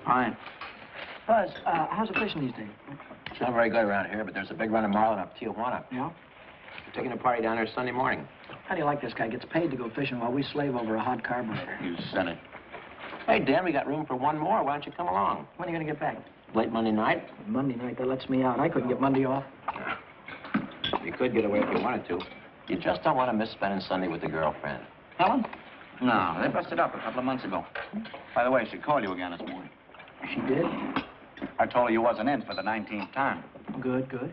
Fine. Buzz, how's the fishing these days? It's not very good around here, but there's a big run of marlin up Tijuana. Yeah? We're taking a party down there Sunday morning. How do you like this guy? Gets paid to go fishing while we slave over a hot carburetor. You said it. Hey, Dan, we got room for one more. Why don't you come along? When are you going to get back? Late Monday night. Monday night, that lets me out. I couldn't get Monday off. You could get away if you wanted to. You just don't want to miss spending Sunday with the girlfriend. Helen? No, they busted up a couple of months ago. By the way, she called you again this morning. She did? I told her you wasn't in for the 19th time. Good, good.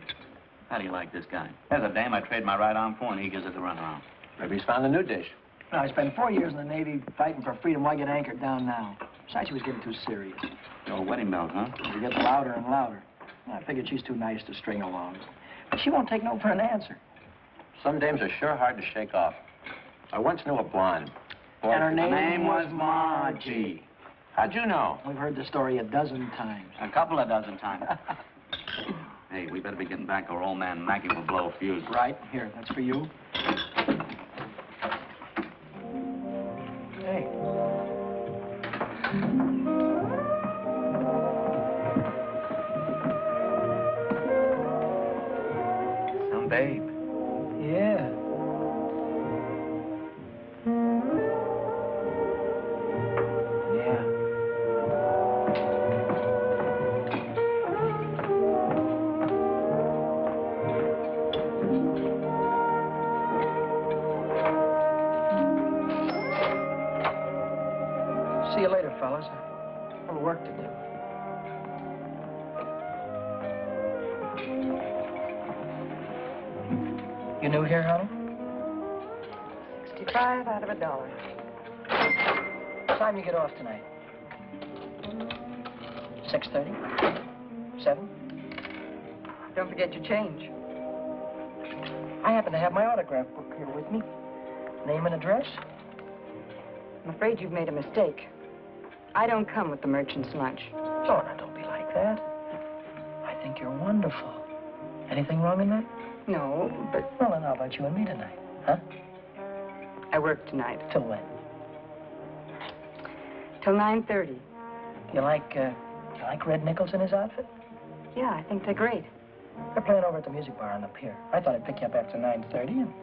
How do you like this guy? There's a dame I trade my right arm for, and he gives it the runaround. Maybe he's found a new dish. No, I spent 4 years in the Navy fighting for freedom. Why get anchored down now? Besides, she was getting too serious. Your wedding belt, huh? It gets louder and louder. I figured she's too nice to string along. But she won't take no for an answer. Some dames are sure hard to shake off. I once knew a blonde. Boy, And her name was Margie. How'd you know? We've heard the story a dozen times. A couple of dozen times. Hey, we better be getting back or old man Mackey will blow a fuse. Right. Here, that's for you. Hey. Some babe. Yeah. See you later, fellas. A little work to do. You new here, honey? 65 out of $1. What time you get off tonight? 6:30? 7? Don't forget your change. I happen to have my autograph book here with me. Name and address? I'm afraid you've made a mistake. I don't come with the merchant's lunch. Oh, now, don't be like that. I think you're wonderful. Anything wrong in that? No, but Well, then how about you and me tonight, huh? I work tonight. Till when? Till 9:30. You like Red Nichols in his outfit? Yeah, I think they're great. They're playing over at the music bar on the pier. I thought I'd pick you up after 9:30 and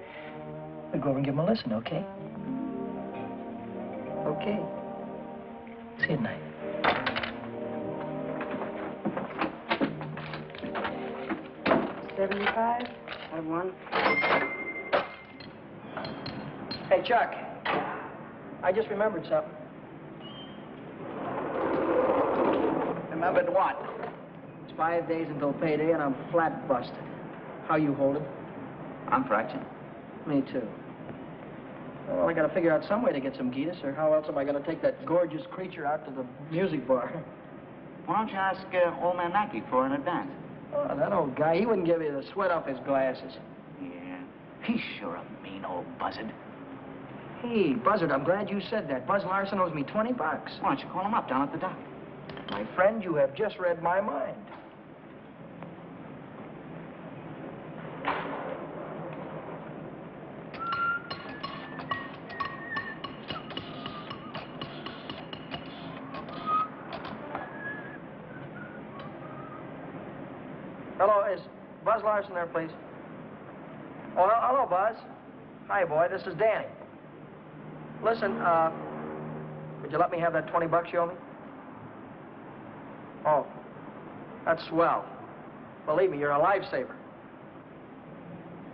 we'd go over and give them a listen, okay? Okay. See you tonight. $75 out of $1. Hey, Chuck. I just remembered something. Remembered what? It's 5 days until payday and I'm flat busted. How you holding? I'm fractured. Me too. Well, I gotta figure out some way to get some Gitas, or how else am I gonna take that gorgeous creature out to the music bar? Why don't you ask old man Mackey for an advance? Oh, that old guy, he wouldn't give you the sweat off his glasses. Yeah. He's sure a mean old buzzard. Hey, Buzzard, I'm glad you said that. Buzz Larson owes me $20. Why don't you call him up down at the dock? My friend, you have just read my mind. Hello, is Buzz Larson there, please? Oh, hello, Buzz. Hi, boy, this is Danny. Listen, would you let me have that $20 you owe me? Oh, that's swell. Believe me, you're a lifesaver.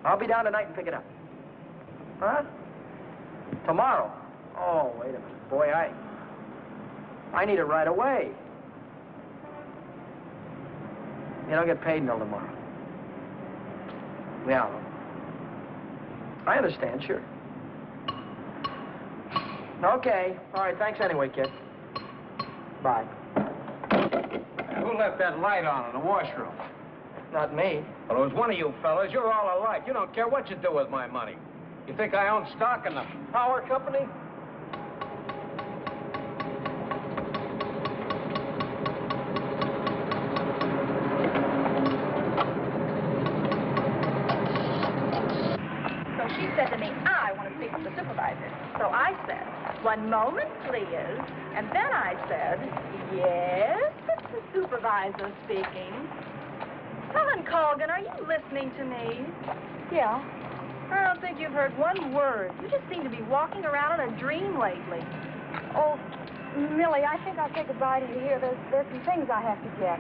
I'll be down tonight and pick it up. Huh? Tomorrow? Oh, wait a minute. Boy, I need it right away. You don't get paid until tomorrow. Yeah. I understand, sure. Okay. All right, thanks anyway, kid. Bye. Who left that light on in the washroom? Not me. Well, it was one of you fellas. You're all alike. You don't care what you do with my money. You think I own stock in the power company? So she said to me, I want to speak with the supervisor. So I said, 1 moment, please. And then I said, yes, it's the supervisor speaking. Helen Colgan, are you listening to me? Yeah. I don't think you've heard one word. You just seem to be walking around in a dream lately. Oh, Millie, I think I'll take a bite into here. There's some things I have to get.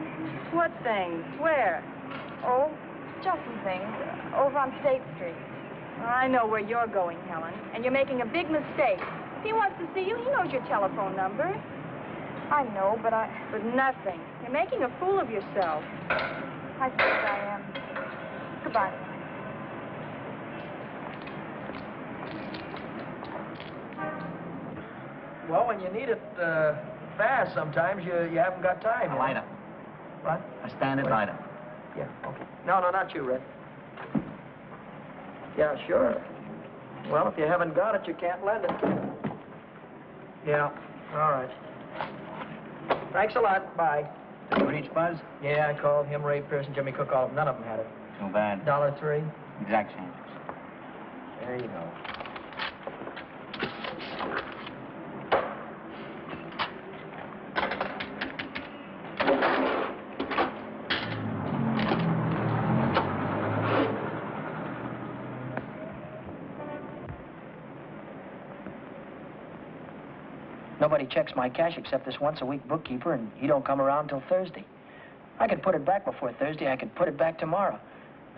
What things? Where? Oh, just some things. Over on State Street. I know where you're going, Helen, and you're making a big mistake. If he wants to see you, he knows your telephone number. I know, but For nothing. You're making a fool of yourself. I suppose I am. Goodbye. Well, when you need it fast, sometimes you haven't got time. you know. Lighter. What? A standard Wait. lighter. Yeah, okay. No, not you, Red. Yeah, sure. Well, if you haven't got it, you can't lend it. Yeah, all right. Thanks a lot. Bye. Did you reach Buzz? Yeah, I called him, Ray Pearson, Jimmy Cook, all of them. None of them had it. Too bad. $1.03. Exact changes. There you go. Nobody checks my cash except this once-a-week bookkeeper, and he don't come around till Thursday. I could put it back before Thursday. I could put it back tomorrow,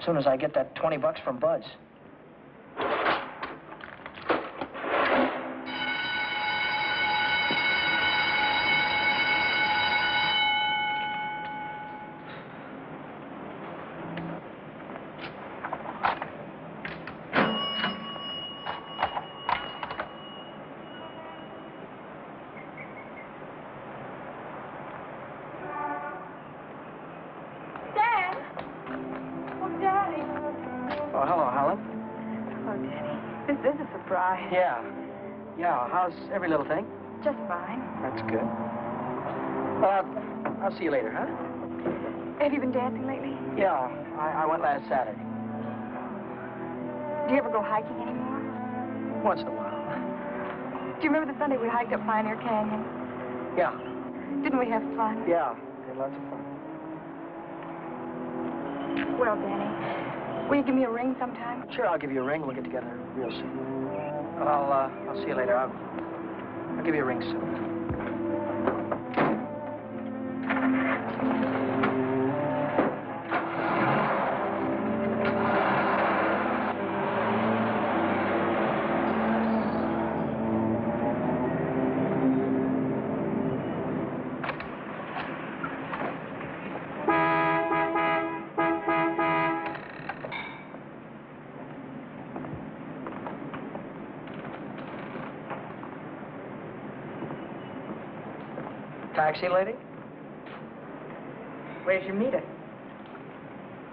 as soon as I get that $20 from Buzz. Oh, hello, Helen. Oh, Daddy. This is a surprise. Yeah. Yeah, how's every little thing? Just fine. That's good. I'll see you later, huh? Have you been dancing lately? Yeah, I went last Saturday. Do you ever go hiking anymore? Once in a while. Do you remember the Sunday we hiked up Pioneer Canyon? Yeah. Didn't we have fun? Yeah, had lots of fun. Well, Danny, will you give me a ring sometime? Sure, I'll give you a ring. We'll get together real soon. But I'll see you later. I'll give you a ring soon. Taxi lady? Where's your meter?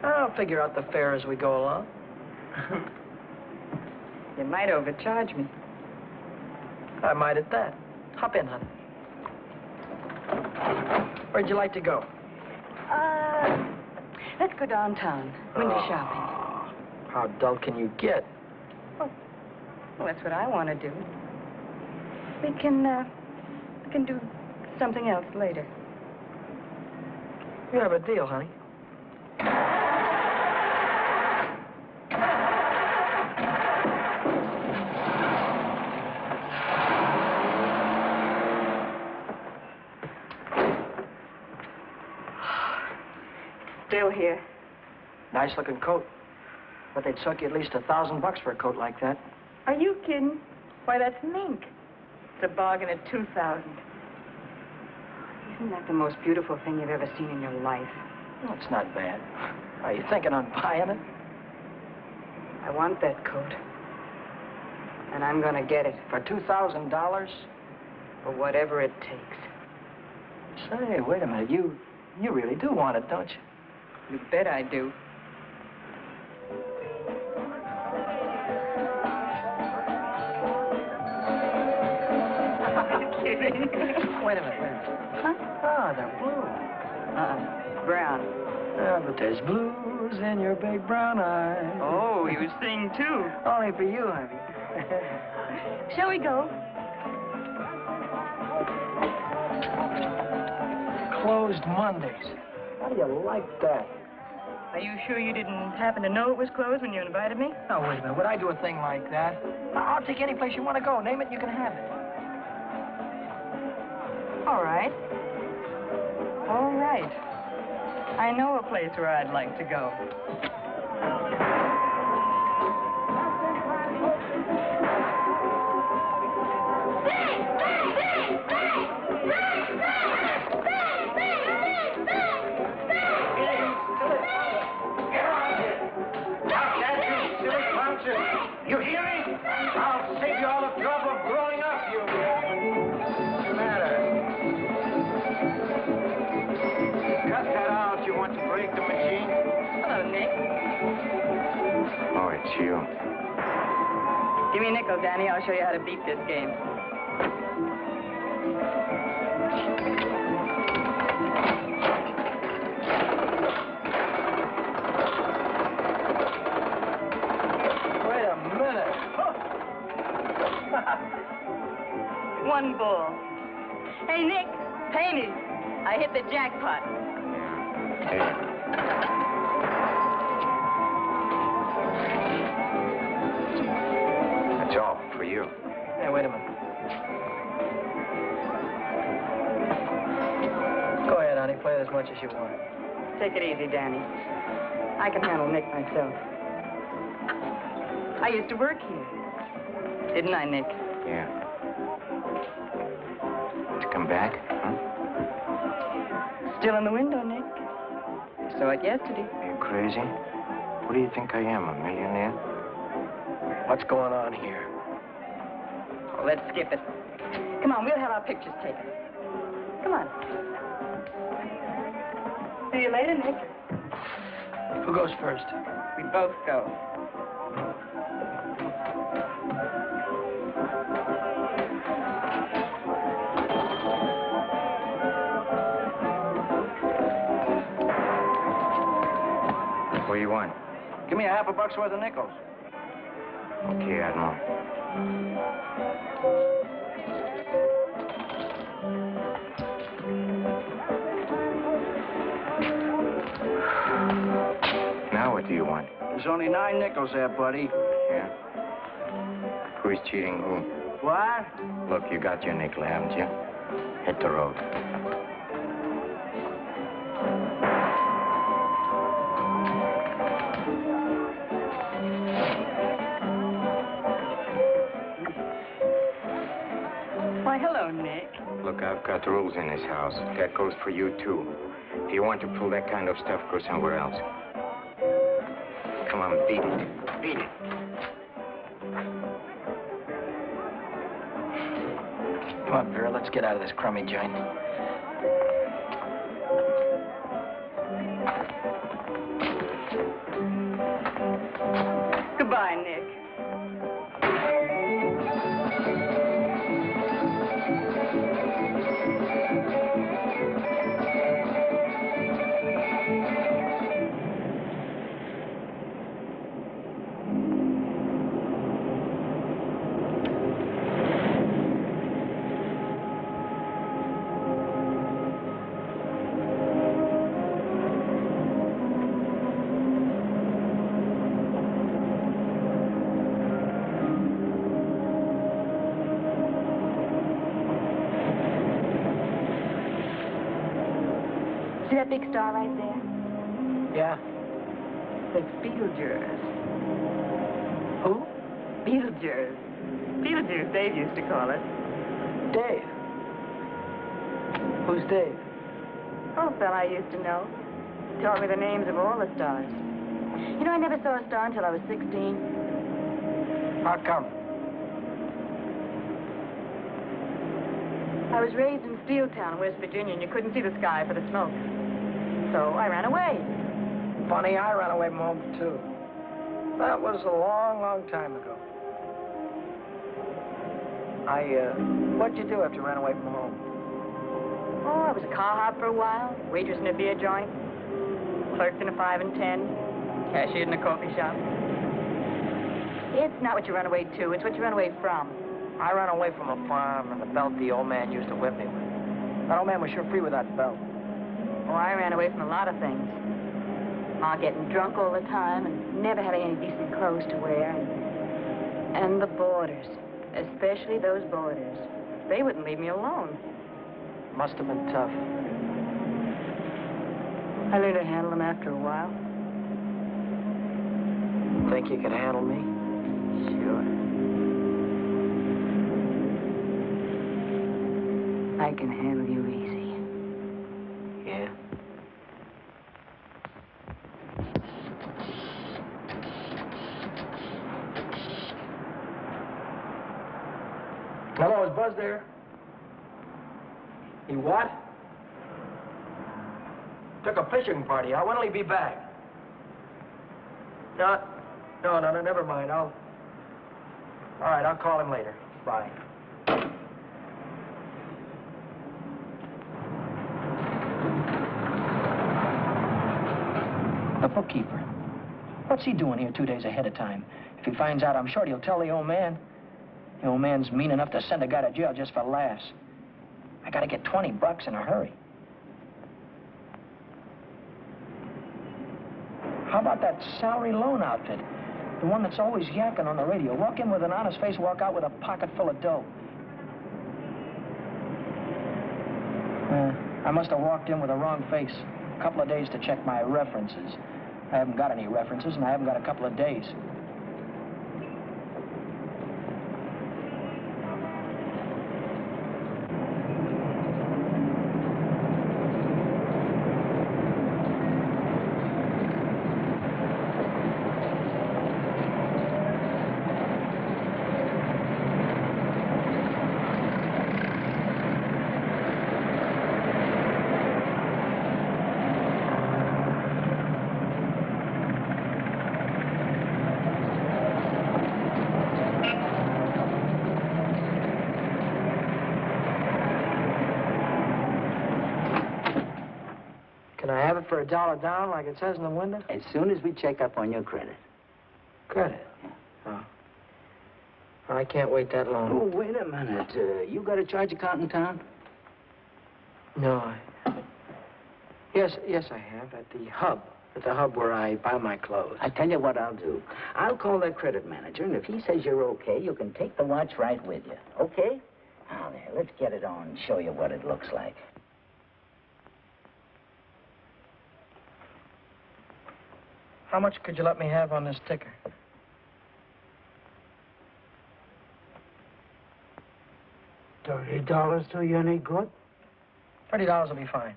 I'll figure out the fare as we go along. You might overcharge me. I might at that. Hop in, honey. Where'd you like to go? Let's go downtown. Window shopping. How dull can you get? Well, that's what I want to do. We can do something else later. You have a deal, honey. Still here. Nice looking coat. But they'd suck you at least $1,000 for a coat like that. Are you kidding? Why, that's mink. It's a bargain at $2,000. Isn't that the most beautiful thing you've ever seen in your life? Well, it's not bad. Are you thinking on buying it? I want that coat. And I'm gonna get it. For $2,000? For whatever it takes. Say, wait a minute. You really do want it, don't you? You bet I do. Wait a minute. Huh? Ah, they're blue. Brown. Yeah, but there's blues in your big brown eyes. Oh, you sing too. Only for you, honey. Shall we go? Closed Mondays. How do you like that? Are you sure you didn't happen to know it was closed when you invited me? No, wait a minute. Would I do a thing like that? I'll take any place you want to go. Name it and you can have it. All right. All right. I know a place where I'd like to go. You hear me? I'll save you all the trouble of growing up, you. What's the matter? Cut that out. You want to break the machine? Hello, Nick. Oh, it's you. Give me a nickel, Danny. I'll show you how to beat this game. One ball. Hey, Nick, pay me. I hit the jackpot. Hey. That's all for you. Hey, wait a minute. Go ahead, honey. Play as much as you want. Take it easy, Danny. I can handle Nick myself. I used to work here. Didn't I, Nick? Yeah. To come back, huh? Still in the window, Nick. Saw it yesterday. Are you crazy? What do you think I am, a millionaire? What's going on here? Oh, let's skip it. Come on, we'll have our pictures taken. Come on. See you later, Nick. Who goes first? We both go. What do you want? Give me a half a buck's worth of nickels. Okay, Admiral. Now what do you want? There's only 9 nickels there, buddy. Yeah? Who's cheating who? What? Look, you got your nickel, haven't you? Hit the road. Why, hello, Nick. Look, I've got rules in this house. That goes for you, too. If you want to pull that kind of stuff, go somewhere else. Come on, beat it. Beat it. Come on, Vera, let's get out of this crummy joint. Goodbye, Nick. See that big star right there? Yeah? That's Beetlejuice. Who? Beetlejuice. Beetlejuice, Dave used to call it. Dave. Who's Dave? Oh, a fella I used to know. Taught me the names of all the stars. You know, I never saw a star until I was 16. How come? I was raised in Steeltown, West Virginia, and you couldn't see the sky for the smoke. So I ran away. Funny, I ran away from home, too. That was a long, long time ago. What'd you do after you ran away from home? Oh, I was a car hop for a while, waitress in a beer joint, clerked in a 5 and 10, cashiered in a coffee shop. It's not what you run away to, it's what you run away from. I ran away from a farm and the belt the old man used to whip me with. That old man was sure free with that belt. Oh, I ran away from a lot of things. Ma getting drunk all the time and never having any decent clothes to wear. And the boarders, especially those boarders. They wouldn't leave me alone. Must have been tough. I learned to handle them after a while. Think you can handle me? Sure. I can handle you easy. Yeah. Hello, is Buzz there? He what? Took a fishing party out. When'll he be back? No, never mind. All right, I'll call him later. Bye. The bookkeeper. What's he doing here 2 days ahead of time? If he finds out, I'm sure he'll tell the old man. The old man's mean enough to send a guy to jail just for laughs. I gotta get $20 in a hurry. How about that salary loan outfit? The one that's always yakking on the radio. Walk in with an honest face, walk out with a pocket full of dough. I must have walked in with the wrong face. A couple of days to check my references. I haven't got any references, and I haven't got a couple of days. Can I have it for $1 down, like it says in the window? As soon as we check up on your credit. Credit? Oh. I can't wait that long. Oh, wait a minute. You got a charge account in town? No, Yes, I have, at the hub. At the hub where I buy my clothes. I tell you what I'll do. I'll call that credit manager, and if he says you're okay, you can take the watch right with you. Okay? Now, there, let's get it on and show you what it looks like. How much could you let me have on this ticker? $30 do you any good? $30 will be fine.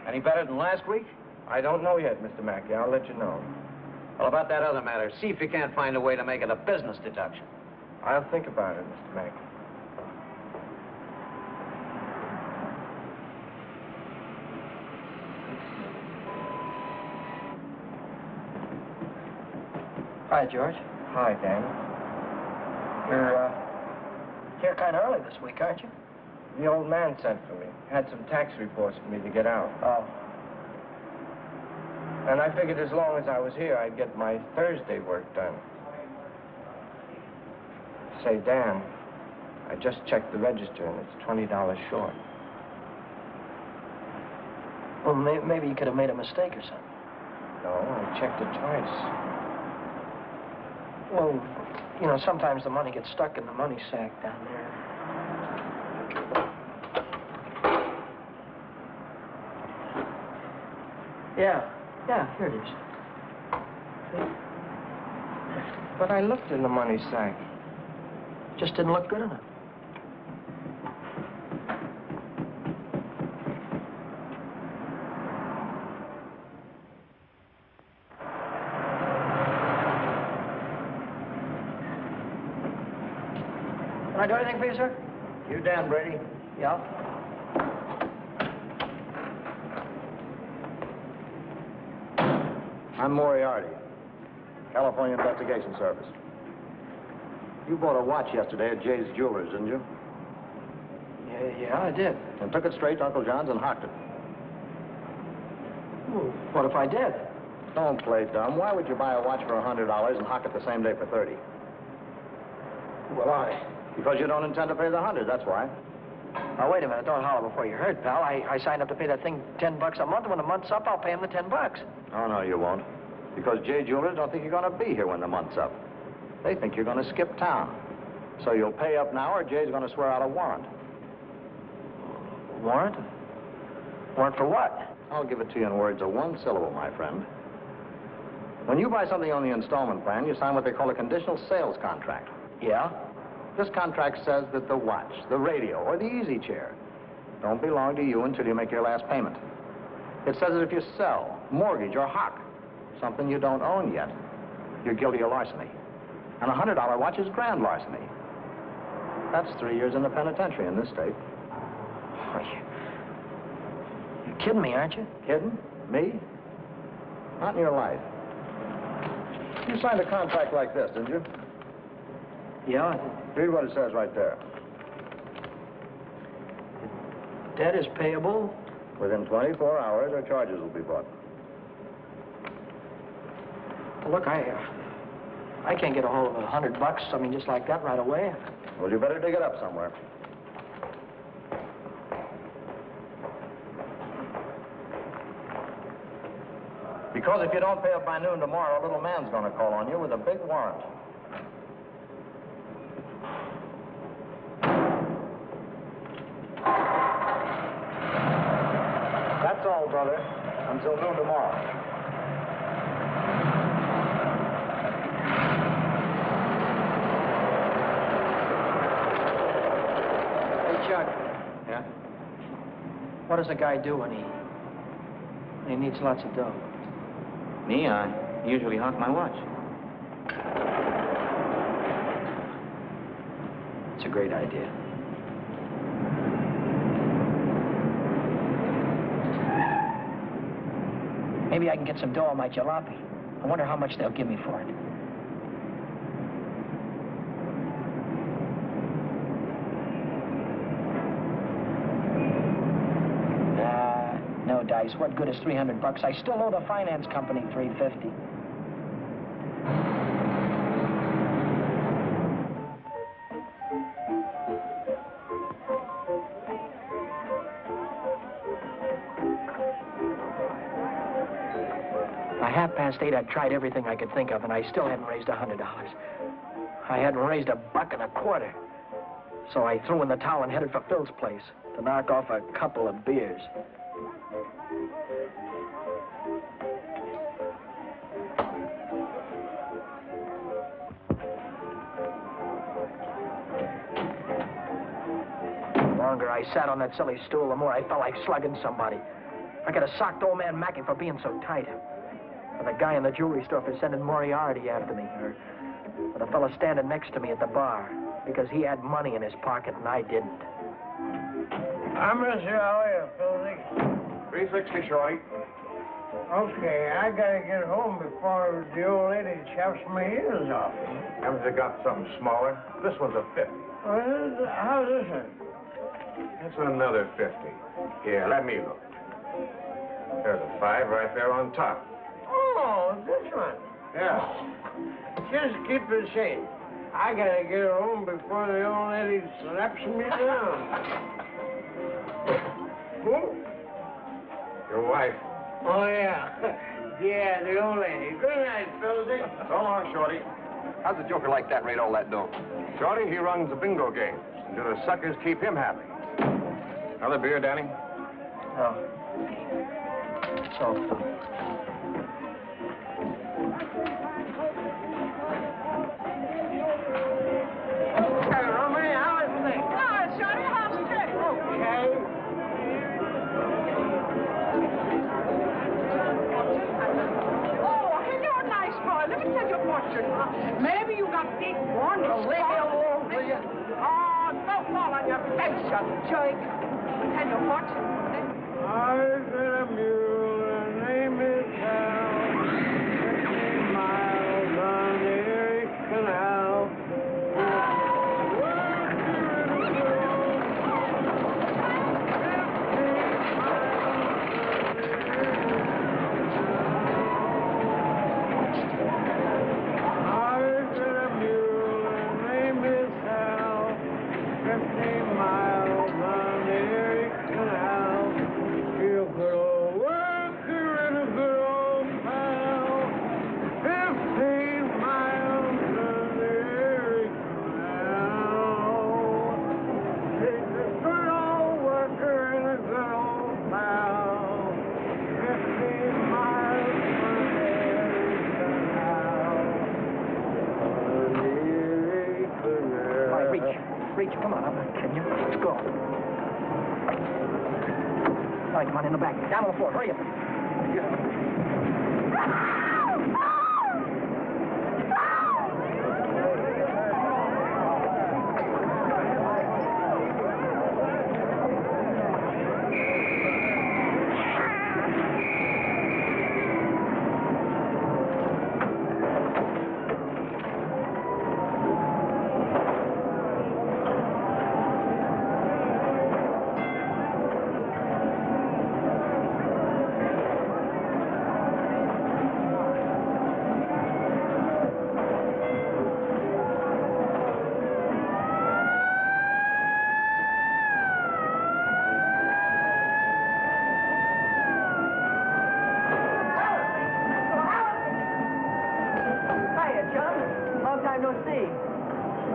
Any better than last week? I don't know yet, Mr. Mackey. I'll let you know. Well, about that other matter, see if you can't find a way to make it a business deduction. I'll think about it, Mr. Mackey. Hi, George. Hi, Dan. You're here kind of early this week, aren't you? The old man sent for me. Had some tax reports for me to get out. Oh. And I figured as long as I was here, I'd get my Thursday work done. Say, Dan, I just checked the register, and it's $20 short. Well, maybe you could have made a mistake or something. No, I checked it twice. Well, you know, sometimes the money gets stuck in the money sack down there. Yeah, here it is. See? But I looked in the money sack. Just didn't look good enough. Can I do anything for you, sir? You Dan Brady? Yeah. I'm Moriarty, California Investigation Service. You bought a watch yesterday at Jay's Jewelers, didn't you? Yeah, I did. And took it straight to Uncle John's and hocked it. Well, what if I did? Don't play dumb. Why would you buy a watch for $100 and hock it the same day for $30? Well, Because you don't intend to pay the 100, that's why. Now, wait a minute. Don't holler before you hurt, pal. I signed up to pay that thing $10 a month. When the month's up, I'll pay him the $10. Oh, no, you won't. Because Jay Jewelers don't think you're going to be here when the month's up. They think you're going to skip town. So you'll pay up now, or Jay's going to swear out a warrant. Warrant? Warrant for what? I'll give it to you in words of one syllable, my friend. When you buy something on the installment plan, you sign what they call a conditional sales contract. Yeah? This contract says that the watch, the radio, or the easy chair don't belong to you until you make your last payment. It says that if you sell, mortgage, or hock something you don't own yet, you're guilty of larceny. And a $100 watch is grand larceny. That's 3 years in the penitentiary in this state. Oh, you're kidding me, aren't you? Kidding? Me? Not in your life. You signed a contract like this, didn't you? Yeah. Read what it says right there. Debt is payable. Within 24 hours, or charges will be brought. Well, look, I can't get a hold of $100, I mean, just like that right away. Well, you better dig it up somewhere. Because if you don't pay up by noon tomorrow, a little man's going to call on you with a big warrant. That's all, brother. Until noon tomorrow. Chuck, Yeah? what does a guy do when he needs lots of dough? Me, I usually hawk my watch. It's a great idea. Maybe I can get some dough on my jalopy. I wonder how much they'll give me for it. No dice. What good is $300? I still owe the finance company $350. By 8:30, I'd tried everything I could think of, and I still hadn't raised $100. I hadn't raised $1.25. So I threw in the towel and headed for Phil's place to knock off a couple of beers. The longer I sat on that silly stool, the more I felt like slugging somebody. I could have socked old man Mackey for being so tight. Or the guy in the jewelry store for sending Moriarty after me. Or the fella standing next to me at the bar because he had money in his pocket and I didn't. I'm Mr. Elliot, Philly. 360, Shorty. Okay, I gotta get home before the old lady chops my ears off. Haven't you got something smaller? This one's a 50. How's this one? That's another 50. Here, let me look. There's a 5 right there on top. Oh, this one. Yeah. Just keep it safe. I gotta get home before the old lady slaps me down. Who? Your wife. Oh, yeah. Yeah, the old lady. Good night, Philly. So long, Shorty. How's the joker like that rate all that dough? Shorty, he runs a bingo game. And do the suckers keep him happy? Another beer, Danny? Oh. So, Hey, Romney, how is things? Oh, Johnny, how's it? Okay. Oh, hey, you're a nice boy. Let me tell you a fortune. Maybe you got big ones. Leave me alone, will you? Oh, don't fall on your face, you jerk. Tell you a fortune. I've been a mule, her name is Hal. 50 miles on the Erie Canal. I've been a mule, her name is Hal. reach. Come on, I'm not kidding you. Let's go. All right, come on, in the back. Down on the floor. Hurry up.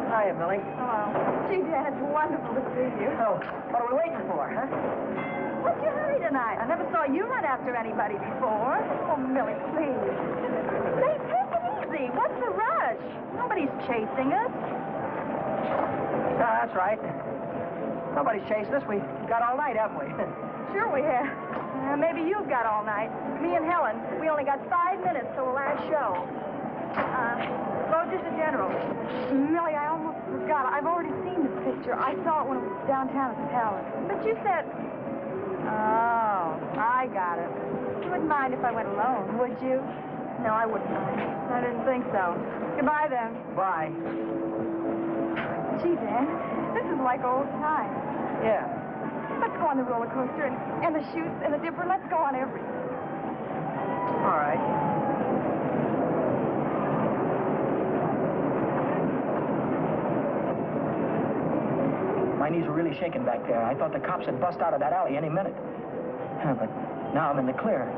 Hiya, Millie. Hello. Gee, Dan, it's wonderful to see you. So, what are we waiting for, huh? What's your hurry tonight? I never saw you run after anybody before. Oh, Millie, please. Say, take it easy. What's the rush? Nobody's chasing us. That's right. Nobody's chasing us. We got all night, haven't we? Sure we have. Maybe you've got all night. Me and Helen, we only got 5 minutes till the last show. Just a general. Millie, I almost forgot. I've already seen this picture. I saw it when it was downtown at the Palace. But you said... Oh, I got it. You wouldn't mind if I went alone, would you? No, I wouldn't mind. I didn't think so. Goodbye, then. Bye. Gee, Dan, this is like old times. Yeah. Let's go on the roller coaster and the chutes and the dipper. Let's go on everything. All right. My knees were really shaking back there. I thought the cops had bust out of that alley any minute. But now I'm in the clear.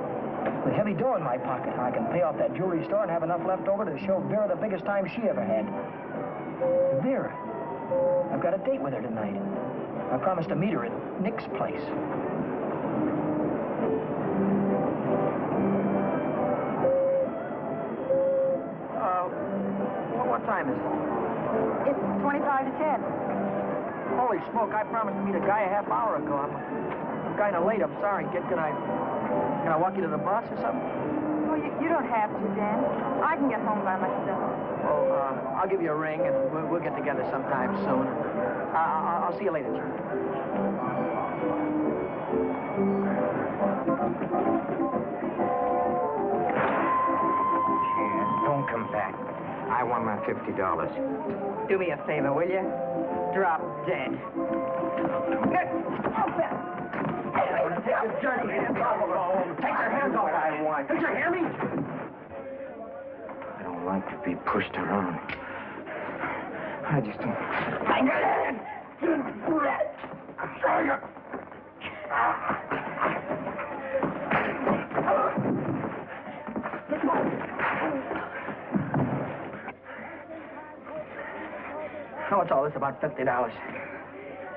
With heavy dough in my pocket, I can pay off that jewelry store and have enough left over to show Vera the biggest time she ever had. Vera. I've got a date with her tonight. I promised to meet her at Nick's place. What time is it? It's 25 to 10. Holy smoke, I promised to meet a guy a half hour ago. I'm kind of late. I'm sorry, kid. Can I walk you to the bus or something? Well, you don't have to, Dan. I can get home by myself. Well, I'll give you a ring, and we'll get together sometime soon. I'll see you later, John. Don't come back. I want my $50. Do me a favor, will you? Drop dead. Take this dirty hands off of her. Take your hands off I want. Did you hear me? I don't like to be pushed around. I just don't... What's all this about $50?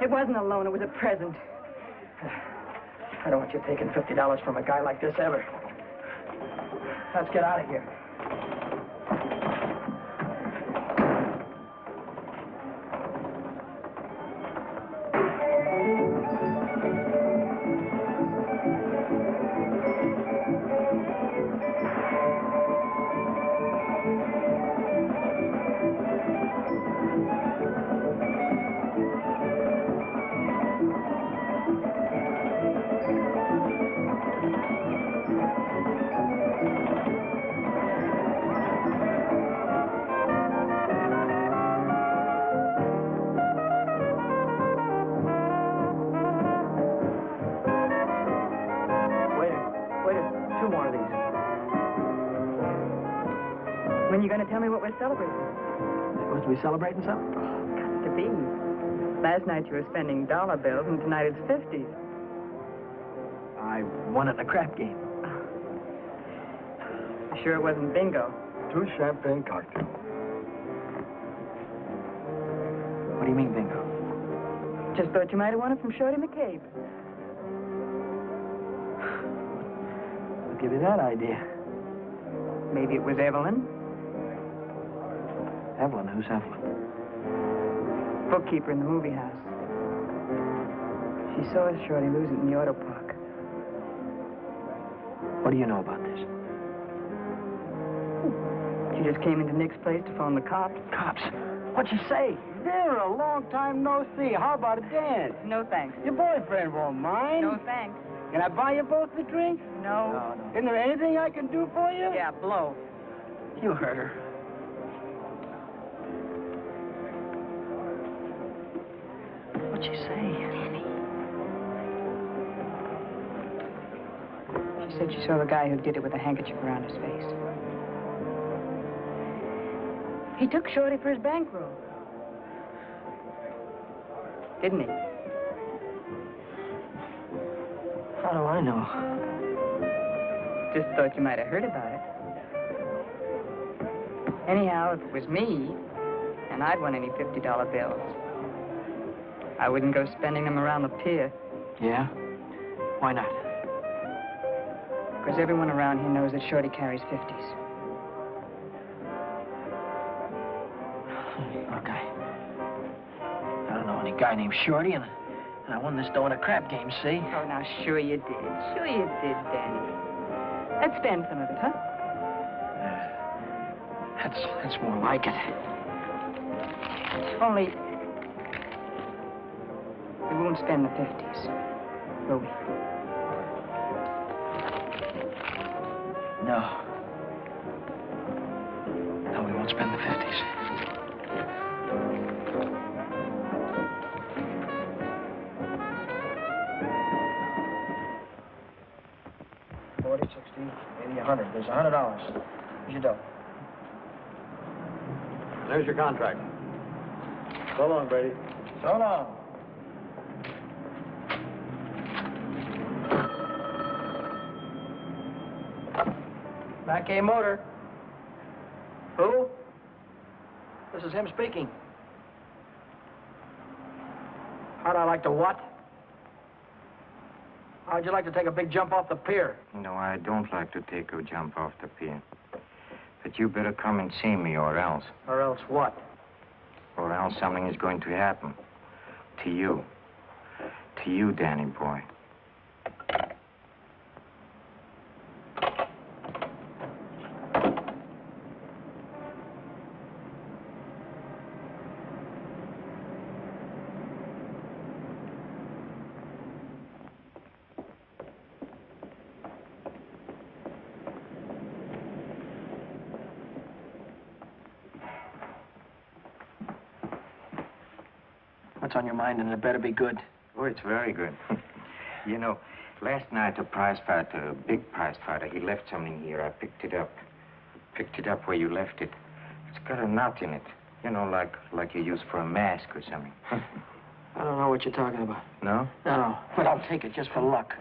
It wasn't a loan, it was a present. I don't want you taking $50 from a guy like this ever. Let's get out of here. When are you going to tell me what we're celebrating? Supposed to be celebrating something? Got to be. Last night you were spending dollar bills, and tonight it's 50s. I won at the crap game. You sure it wasn't bingo? 2 champagne cocktails. What do you mean, bingo? Just thought you might have won it from Shorty McCabe. I'll give you that idea. Maybe it was Evelyn. Evelyn? Who's Evelyn? bookkeeper in the movie house. She saw Shorty lose it in the auto park. What do you know about this? She just came into Nick's place to phone the cops. Cops? What'd you say? Vera, long time no see. How about a dance? No thanks. Your boyfriend won't mind. No thanks. Can I buy you both a drink? No. Isn't there anything I can do for you? Yeah, blow. You heard her. What'd she say? She said she saw the guy who did it with a handkerchief around his face. He took Shorty for his bankroll. Didn't he? How do I know? Just thought you might have heard about it. Anyhow, if it was me, and I'd won any $50 bills, I wouldn't go spending them around the pier. Yeah? Why not? Because everyone around here knows that Shorty carries 50s. Look, I don't know any guy named Shorty, and I won this dough in a crap game, see? Oh, now, sure you did. Sure you did, Danny. Let's spend some of it, huh? That's more like it. Only, we won't spend the 50s, will we? No. No, we won't spend the 50s. $40, $60, $80, $100. There's $100. Here's your dough. There's your contract. So long, Brady. So long. Back A Motor. Who? This is him speaking. How'd I like to what? How'd you like to take a big jump off the pier? No, I don't like to take a jump off the pier. But you better come and see me, or else. Or else what? Or else something is going to happen. To you. To you, Danny boy. What's on your mind, and it better be good. Oh, it's very good. You know, last night a prize fighter, a big prize fighter, he left something here. I picked it up. Picked it up where you left it. It's got a knot in it. You know, like you use for a mask or something. I don't know what you're talking about. No? No, but I'll take it just for luck.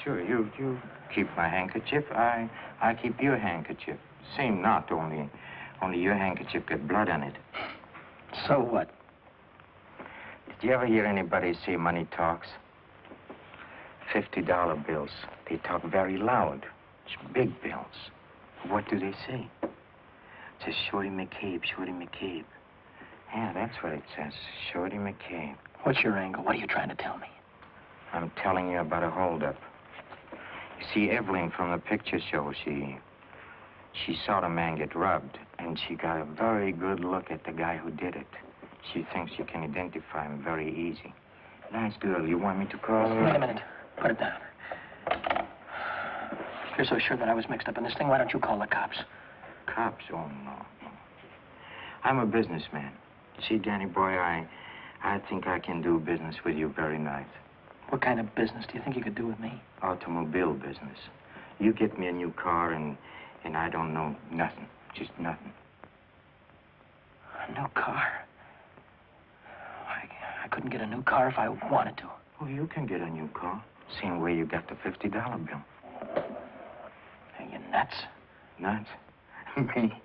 Sure. You keep my handkerchief. I keep your handkerchief. Same knot, only your handkerchief got blood on it. So what? Did you ever hear anybody say money talks? $50 bills. They talk very loud. It's big bills. What do they say? It says Shorty McCabe, Shorty McCabe. Yeah, that's what it says. Shorty McCabe. What's your angle? What are you trying to tell me? I'm telling you about a holdup. You see, Evelyn from the picture show, she saw the man get robbed, and she got a very good look at the guy who did it. She thinks you can identify him very easy. Nice girl. You want me to call her? Wait a minute. Put it down. If you're so sure that I was mixed up in this thing, why don't you call the cops? Cops? Oh, no. I'm a businessman. See, Danny boy, I think I can do business with you very nice. What kind of business do you think you could do with me? Automobile business. You get me a new car, and I don't know nothing. Just nothing. A new car? I couldn't get a new car if I wanted to. Oh, you can get a new car. Same way you got the $50 bill. Are you nuts? Nuts? Me?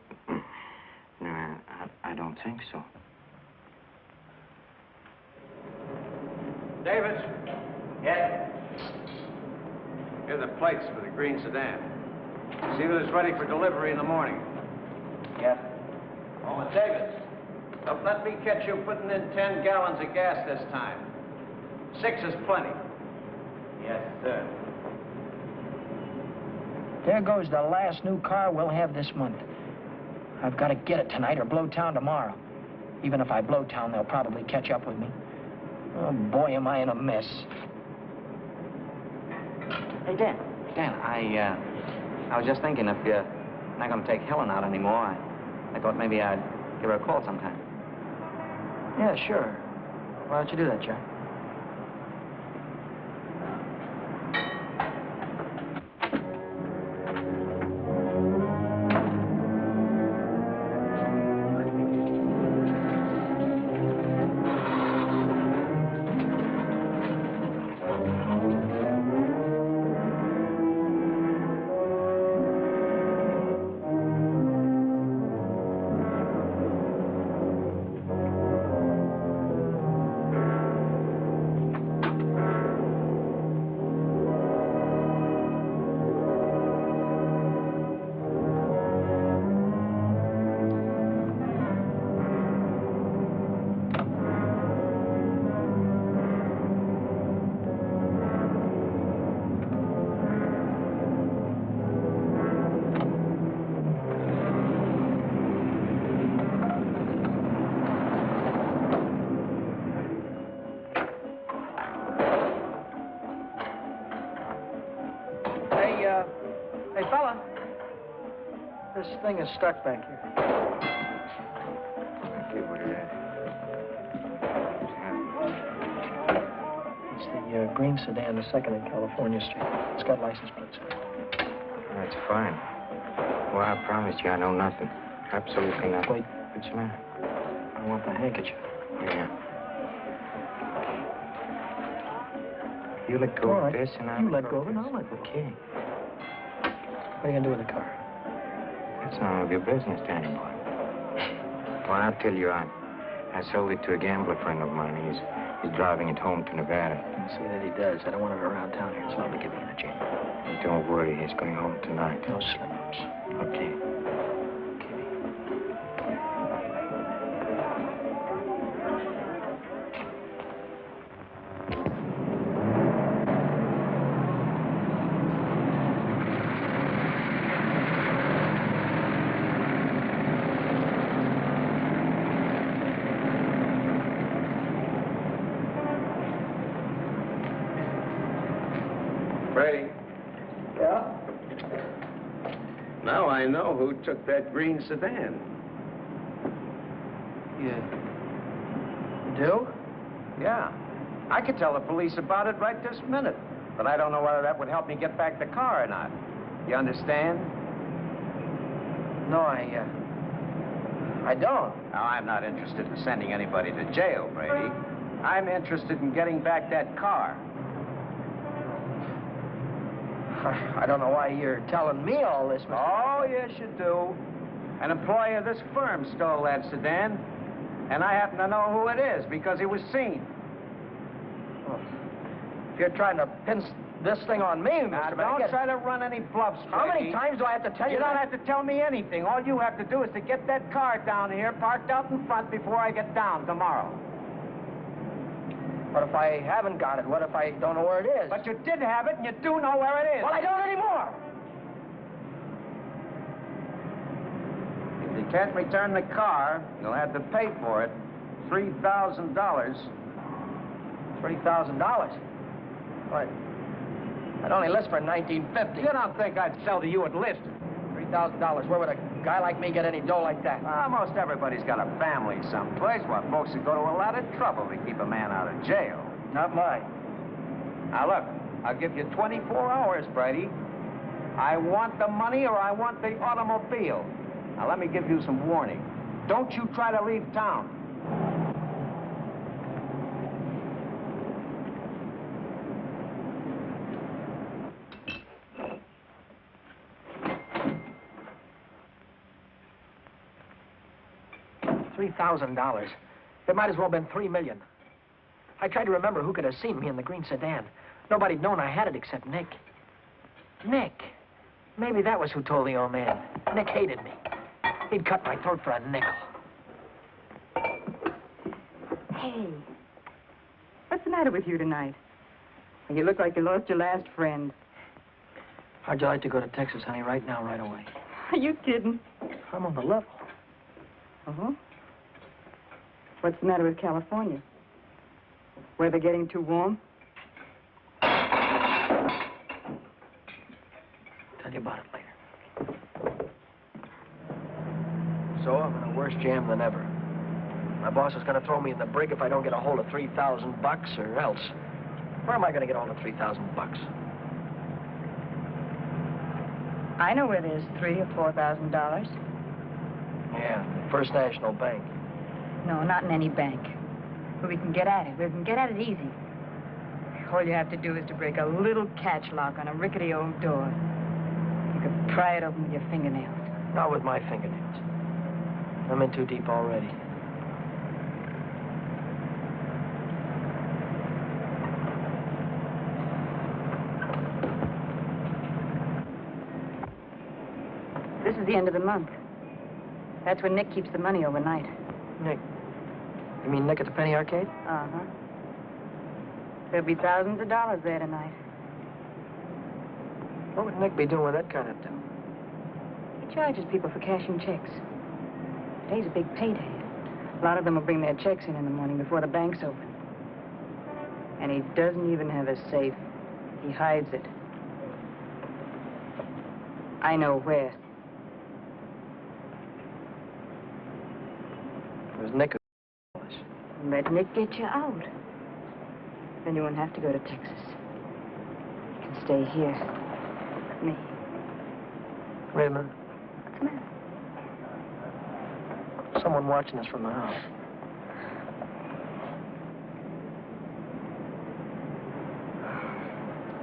No, I don't think so. Davis. Yes? Here are the plates for the green sedan. See that it's ready for delivery in the morning. Yes. Oh, Davis. Don't let me catch you putting in 10 gallons of gas this time. 6 is plenty. Yes, sir. There goes the last new car we'll have this month. I've got to get it tonight or blow town tomorrow. Even if I blow town, they'll probably catch up with me. Oh, boy, am I in a mess. Hey, Dan, I was just thinking if you're not going to take Helen out anymore, I thought maybe I'd give her a call sometime. Yeah, sure. Why don't you do that, Jack? Hey, fella. This thing is stuck back here. Okay, what is that? What's happening? It's the green sedan, the second in California Street. It's got license plates. That's fine. Well, I promise you I know nothing. Absolutely nothing. Wait. What's the matter? I want the handkerchief. Yeah. You let go of this and You let go of it, I'll let go. Okay. What are you going to do with the car? That's none of your business, Danny boy. Well, I'll tell you, I sold it to a gambler friend of mine. He's driving it home to Nevada. See that he does. I don't want it around town here, so I'll be giving it a jail. Don't worry, he's going home tonight. No slip-ups. Okay. Brady, Yeah? now I know who took that green sedan. You do? Yeah. I could tell the police about it right this minute. But I don't know whether that would help me get back the car or not. You understand? No, I don't. Now, I'm not interested in sending anybody to jail, Brady. I'm interested in getting back that car. I don't know why you're telling me all this, Mr. Oh, yes, you do. An employee of this firm stole that sedan, and I happen to know who it is because he was seen. Oh. If you're trying to pin this thing on me, Now, Mr. don't Baggett. try to run any bluffs, How Brady. many times do I have to tell you You don't that? have to tell me anything. All you have to do is to get that car down here, parked out in front before I get down tomorrow. What if I haven't got it? What if I don't know where it is? But you did have it, and you do know where it is. Well, I don't anymore. If you can't return the car, you'll have to pay for it. $3,000. $3,000? What? I'd only list for $1,950. You don't think I'd sell to you at list? $3,000. Where would a guy like me get any dough like that? Most everybody's got a family someplace. Why, folks would go to a lot of trouble to keep a man out of jail. Not mine. Now, look, I'll give you 24 hours, Brady. I want the money or I want the automobile. Now, let me give you some warning. Don't you try to leave town. $3,000. It might as well have been $3 million. I tried to remember who could have seen me in the green sedan. Nobody'd known I had it except Nick. Nick. Maybe that was who told the old man. Nick hated me. He'd cut my throat for a nickel. Hey, what's the matter with you tonight? You look like you lost your last friend. How'd you like to go to Texas, honey, right now, right away? Are you kidding? I'm on the level. Uh-huh. What's the matter with California? Weather getting too warm? Tell you about it later. So I'm in a worse jam than ever. My boss is going to throw me in the brig if I don't get a hold of $3,000 or else. Where am I going to get all the $3,000? I know where there's $3,000 or $4,000. Yeah, First National Bank. No, not in any bank. But we can get at it. We can get at it easy. All you have to do is to break a little catch lock on a rickety old door. You could pry it open with your fingernails. Not with my fingernails. I'm in too deep already. This is the end of the month. That's when Nick keeps the money overnight. Nick? You mean Nick at the Penny Arcade? Uh-huh. There'll be thousands of dollars there tonight. What would Nick be doing with that kind of dough? He charges people for cashing checks. Today's a big payday. A lot of them will bring their checks in the morning before the bank's open. And he doesn't even have a safe. He hides it. I know where. It was Nick who... Let Nick get you out. Then you won't have to go to Texas. You can stay here with me. Wait a minute. What's the matter? Someone watching us from the house.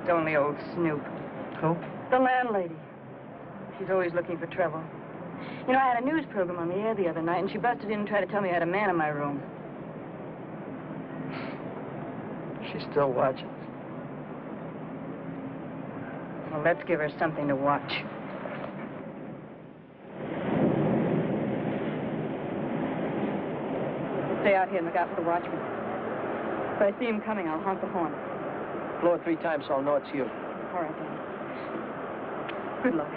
It's only old Snoop. Who? The landlady. She's always looking for trouble. You know, I had a news program on the air the other night, and she busted in and tried to tell me I had a man in my room. She's still watching us. Well, let's give her something to watch. Stay out here and look out for the watchman. If I see him coming, I'll honk the horn. Blow it 3 times so I'll know it's you. All right, Dan. Good luck.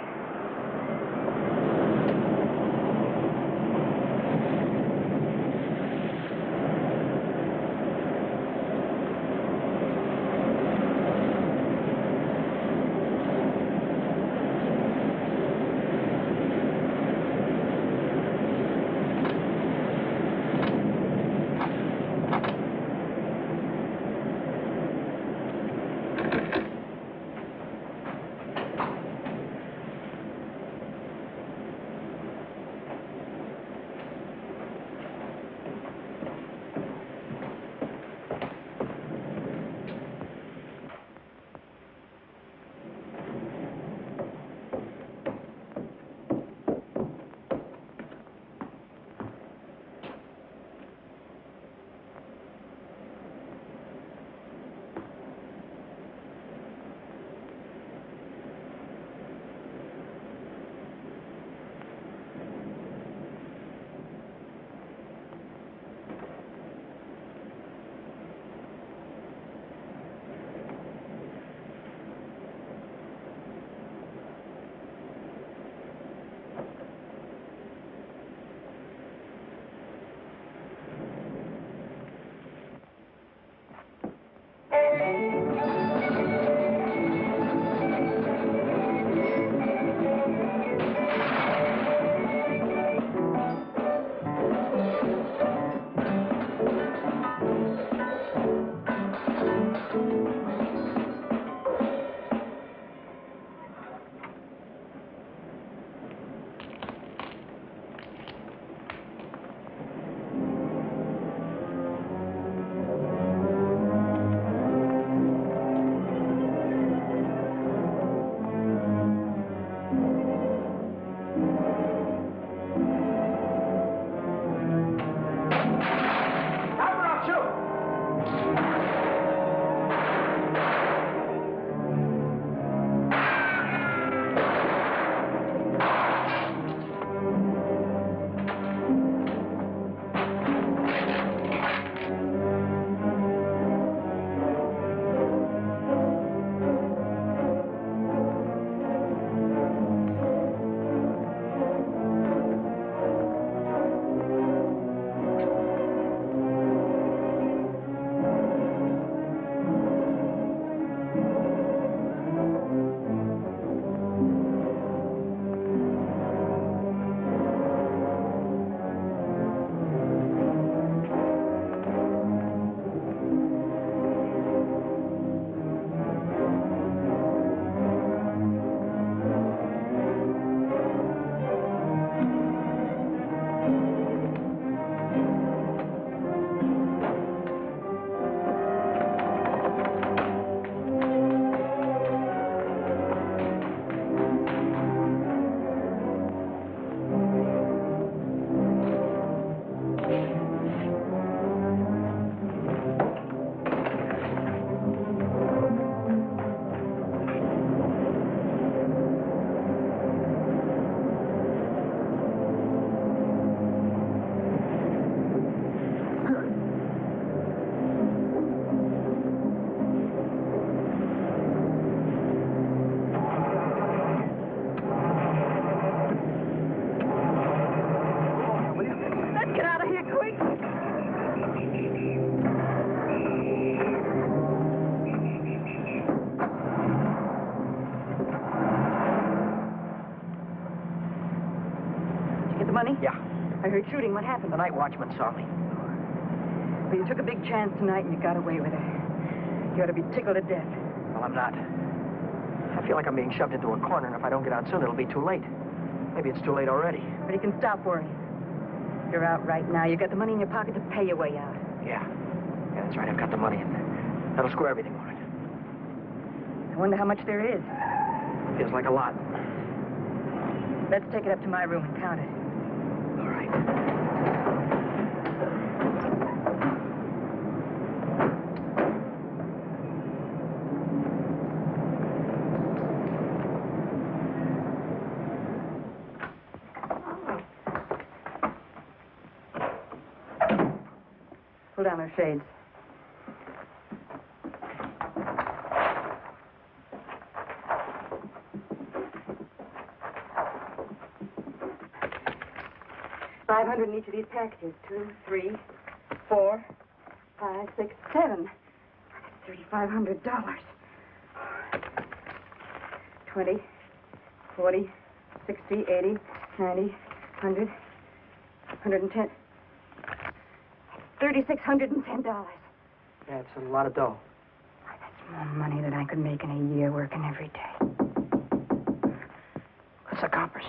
heard shooting. What happened? The night watchman saw me. Well, you took a big chance tonight and you got away with it. You ought to be tickled to death. Well, I'm not. I feel like I'm being shoved into a corner, and if I don't get out soon, it'll be too late. Maybe it's too late already. But you can stop worrying. You're out right now. You got the money in your pocket to pay your way out. Yeah. Yeah, that's right. I've got the money, and that'll square everything all right. I wonder how much there is. Feels like a lot. Let's take it up to my room and count it. All right. Pull down those shades. $500 in each of these packages. 2, 3, 4, 5, 6, 7. That's $3,500. 20, 40, 60, 80, 90, 100, 110. $3,610. Yeah, it's a lot of dough. That's more money than I could make in a year working every day. That's the coppers.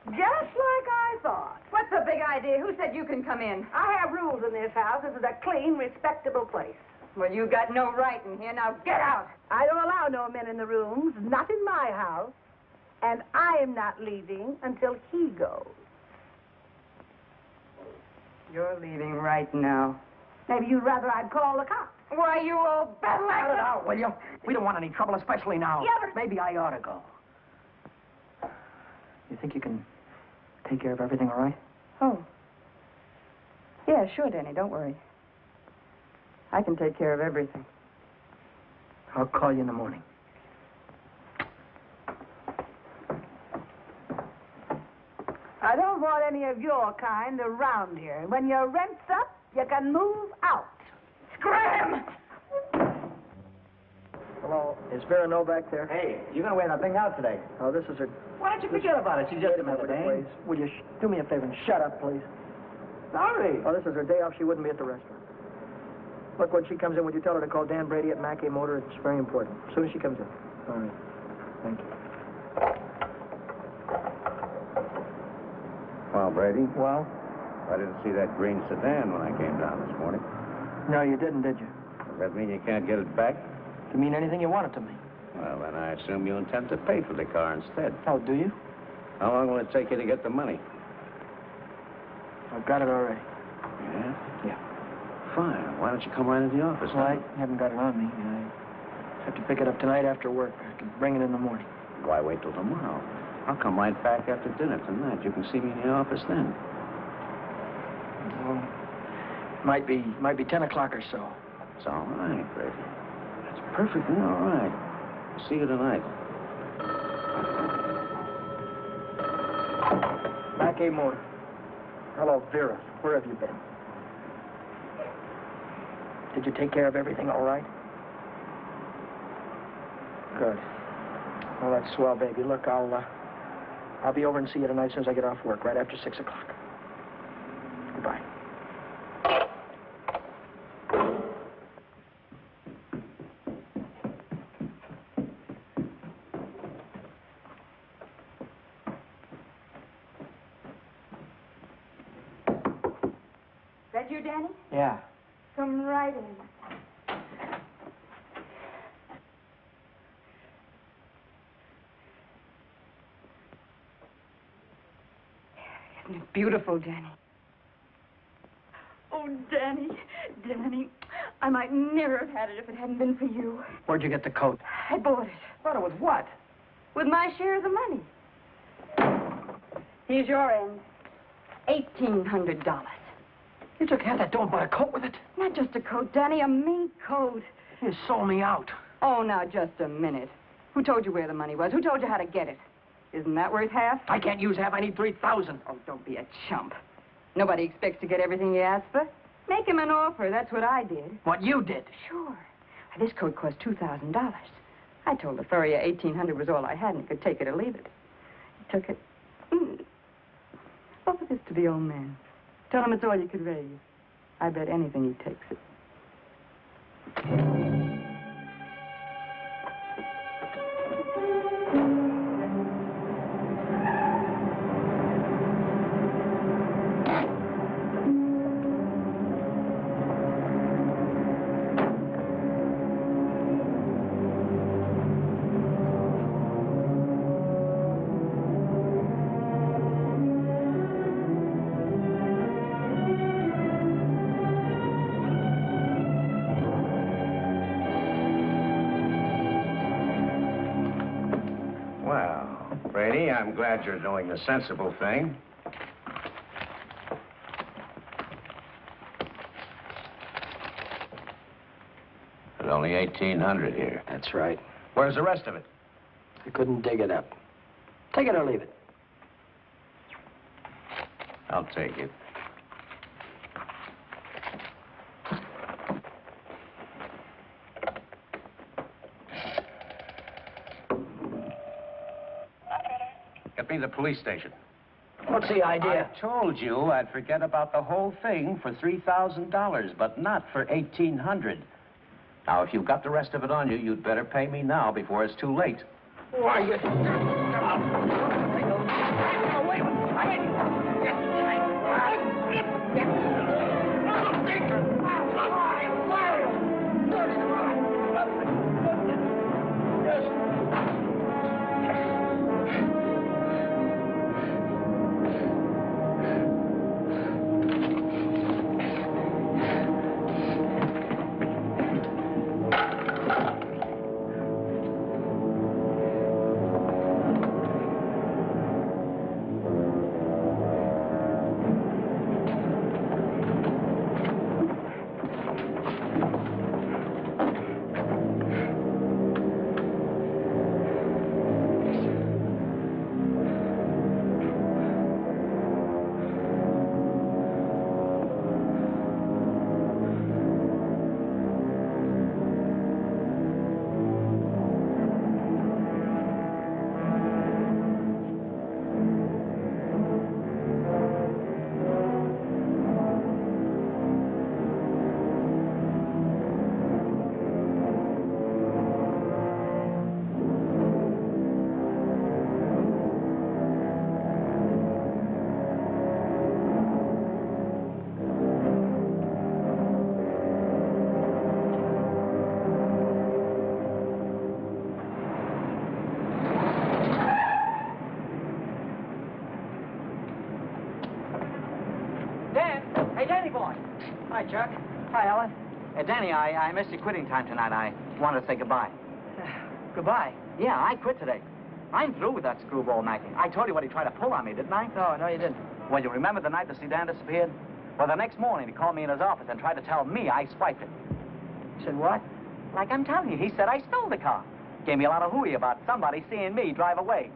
Just like I thought. What's the big idea? Who said you can come in? I have rules in this house. This is a clean, respectable place. Well, you got no right in here. Now get out. I don't allow no men in the rooms, not in my house. And I am not leaving until he goes. You're leaving right now. Maybe you'd rather I'd call the cops. Why, you old battle Cut it axe. out, will you? We don't want any trouble, especially now. Yeah, but... Maybe I ought to go. You think you can take care of everything all right? Oh. Yeah, sure, Danny. Don't worry. I can take care of everything. I'll call you in the morning. I don't want any of your kind around here. When your rent's up, you can move out. Scram! Hello, is Vera Novak there? Hey, you're gonna wear that thing out today. Oh, this is her... Why don't you forget about it? She just Wait a minute, please. Will you do me a favor and shut up, please? Sorry. Oh, this is her day off. She wouldn't be at the restaurant. Look, when she comes in, would you tell her to call Dan Brady at Mackey Motor? It's very important. As soon as she comes in. All right. Thank you. Well, Brady, Well? I didn't see that green sedan when I came down this morning. No, you didn't, did you? Does that mean you can't get it back? To mean anything you want it to mean. Well, then I assume you intend to pay for the car instead. Oh, do you? How long will it take you to get the money? I've got it already. Yeah? Yeah. Fine. Why don't you come right into the office? Well, I haven't got it on me. I have to pick it up tonight after work. I can bring it in the morning. Why wait till tomorrow? I'll come right back after dinner tonight. You can see me in the office then. Well, might be 10 o'clock or so. It's all right, Brady. That's perfectly all right. See you tonight. Mackey Motor. Hello, Vera. Where have you been? Did you take care of everything all right? Good. Well, that's swell, baby. Look, I'll be over and see you tonight as soon as I get off work, right after 6 o'clock. Goodbye. That you, Danny? Yeah. Come right in. Isn't it beautiful, Danny? Oh, Danny, Danny, I might never have had it if it hadn't been for you. Where'd you get the coat? I bought it. Bought it with what? With my share of the money. Here's your end. $1,800. You took half that dough and bought a coat with it? Not just a coat, Danny, a mink coat. You sold me out. Oh, now, just a minute. Who told you where the money was? Who told you how to get it? Isn't that worth half? I can't use half. I need 3,000. Oh, don't be a chump. Nobody expects to get everything you ask for. Make him an offer. That's what I did. What you did? Sure. This coat cost $2,000. I told the furrier $1,800 was all I had and he could take it or leave it. He took it. Offer this to the old man. Tell him it's all you could raise. I bet anything he takes it. Brady, I'm glad you're doing the sensible thing. There's only 1,800 here. That's right. Where's the rest of it? You couldn't dig it up. Take it or leave it. I'll take it. Get me the police station. What's the idea? I told you I'd forget about the whole thing for $3,000, but not for $1,800. Now, if you've got the rest of it on you, you'd better pay me now before it's too late. Why, you... Hi, Chuck. Hi, Ellen. Danny, I missed your quitting time tonight. I wanted to say goodbye. Goodbye. Yeah, I quit today. I'm through with that screwball Mackey. I told you what he tried to pull on me, didn't I? No, you didn't. Well, you remember the night the sedan disappeared? Well, the next morning he called me in his office and tried to tell me I swiped it. You said what? Like I'm telling you, he said I stole the car. Gave me a lot of hooey about somebody seeing me drive away.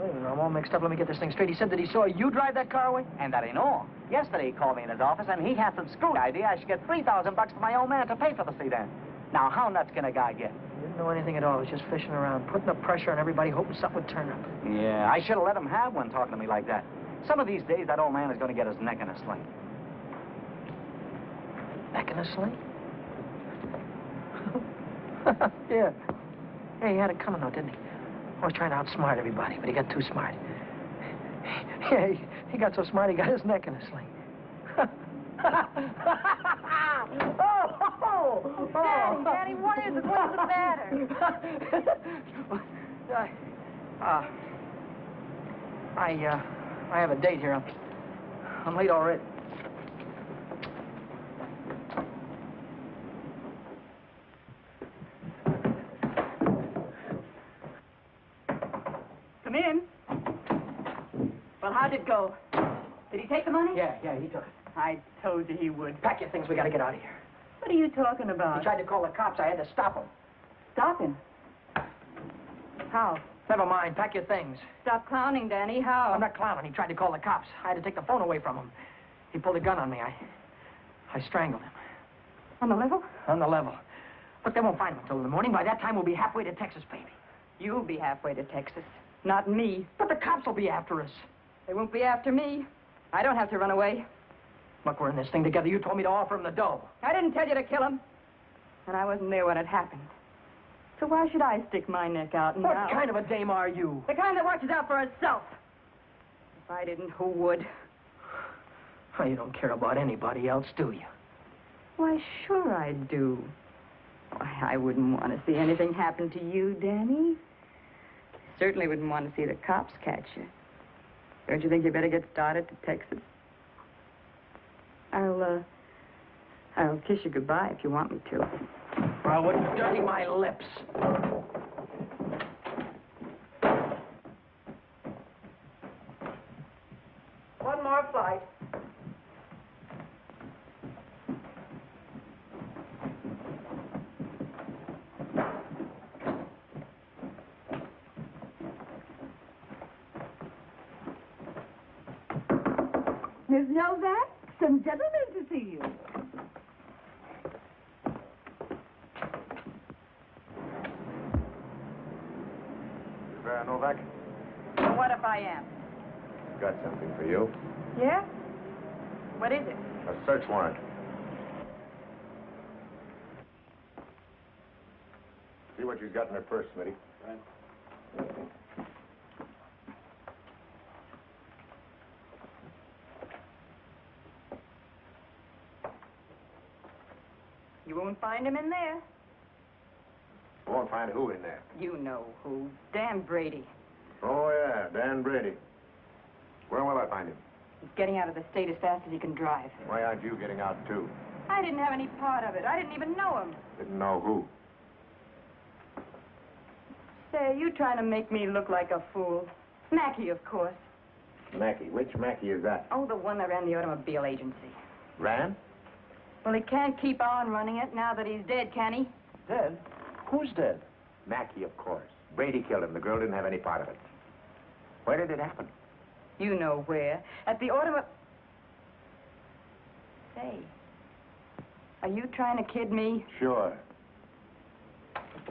Wait a minute, I'm all mixed up. Let me get this thing straight. He said that he saw you drive that car away? And that ain't all. Yesterday he called me in his office and he had some screwy idea I should get $3,000 for my old man to pay for the sedan. Now, how nuts can a guy get? He didn't know anything at all. He was just fishing around, putting the pressure on everybody, hoping something would turn up. Yeah, I should have let him have one talking to me like that. Some of these days, that old man is going to get his neck in a sling. Neck in a sling? Yeah. Yeah, he had it coming, though, didn't he? Always trying to outsmart everybody, but he got too smart. Yeah, he got so smart, he got his neck in a sling. Daddy, what is it? What's the matter? I have a date here. I'm late already. Come in. Well, how'd it go? Did he take the money? Yeah, he took it. I told you he would. Pack your things, we gotta get out of here. What are you talking about? He tried to call the cops. I had to stop him. Stop him. How? Never mind, pack your things. Stop clowning, Danny. How? I'm not clowning. He tried to call the cops. I had to take the phone away from him. He pulled a gun on me. I strangled him. On the level? On the level. Look, they won't find him until the morning. By that time, we'll be halfway to Texas, baby. You'll be halfway to Texas. Not me. But the cops will be after us. They won't be after me. I don't have to run away. Look, we're in this thing together. You told me to offer him the dough. I didn't tell you to kill him. And I wasn't there when it happened. So why should I stick my neck out now? What kind of a dame are you? The kind that watches out for herself. If I didn't, who would? Oh, you don't care about anybody else, do you? Why, sure I do. Why, I wouldn't want to see anything happen to you, Danny. Certainly wouldn't want to see the cops catch you. Don't you think you better get started to Texas? I'll kiss you goodbye if you want me to. I wouldn't dirty my lips. One more flight. Miss Novak, some gentlemen to see you. Novak? Well, what if I am? Got something for you. Yeah? What is it? A search warrant. See what she's got in her purse, Smitty. Right. You won't find him in there. You won't find who in there? You know who. Dan Brady. Oh, yeah, Dan Brady. Where will I find him? He's getting out of the state as fast as he can drive. Why aren't you getting out, too? I didn't have any part of it. I didn't even know him. Didn't know who? Say, you trying to make me look like a fool. Mackey, of course. Mackey. Which Mackey is that? Oh, the one that ran the automobile agency. Ran? Well, he can't keep on running it now that he's dead, can he? Dead? Who's dead? Mackey, of course. Brady killed him. The girl didn't have any part of it. Where did it happen? You know where. At the automobile... Say, are you trying to kid me? Sure.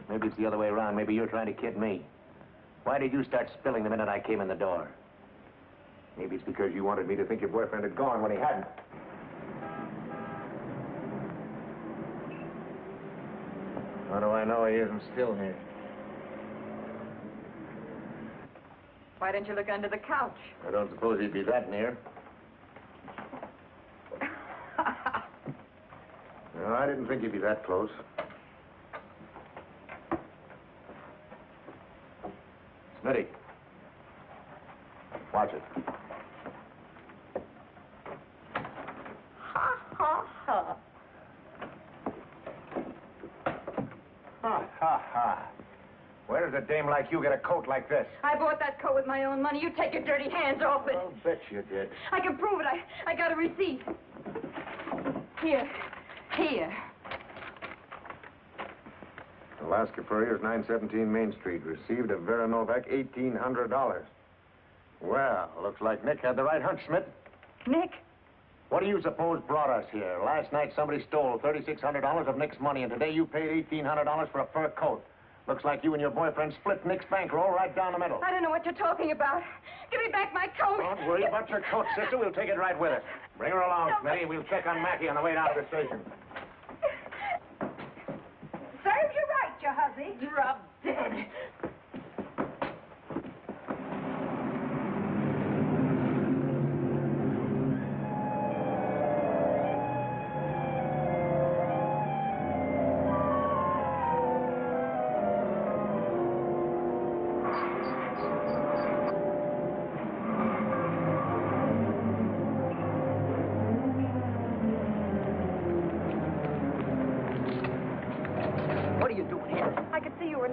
Maybe it's the other way around. Maybe you're trying to kid me. Why did you start spilling the minute I came in the door? Maybe it's because you wanted me to think your boyfriend had gone when he hadn't. How do I know he isn't still here? Why don't you look under the couch? I don't suppose he'd be that near. No, I didn't think he'd be that close. Smitty. Watch it. Ha, ha, ha. Ha, ha, ha. Where does a dame like you get a coat like this? I bought that coat with my own money. You take your dirty hands off it. I'll bet you did. I can prove it. I got a receipt. Here. Here. Alaska Furriers, 917 Main Street. Received of Vera Novak, $1,800. Well, looks like Nick had the right hunch, Schmidt. Nick? What do you suppose brought us here? Last night somebody stole $3,600 of Nick's money, and today you paid $1,800 for a fur coat. Looks like you and your boyfriend split Nick's bankroll right down the middle. I don't know what you're talking about. Give me back my coat. Don't worry about your coat, sister. We'll take it right with us. Bring her along, Smitty. We'll check on Mackie on the way down to the station. Serves you right, your huzzy. Drop dead.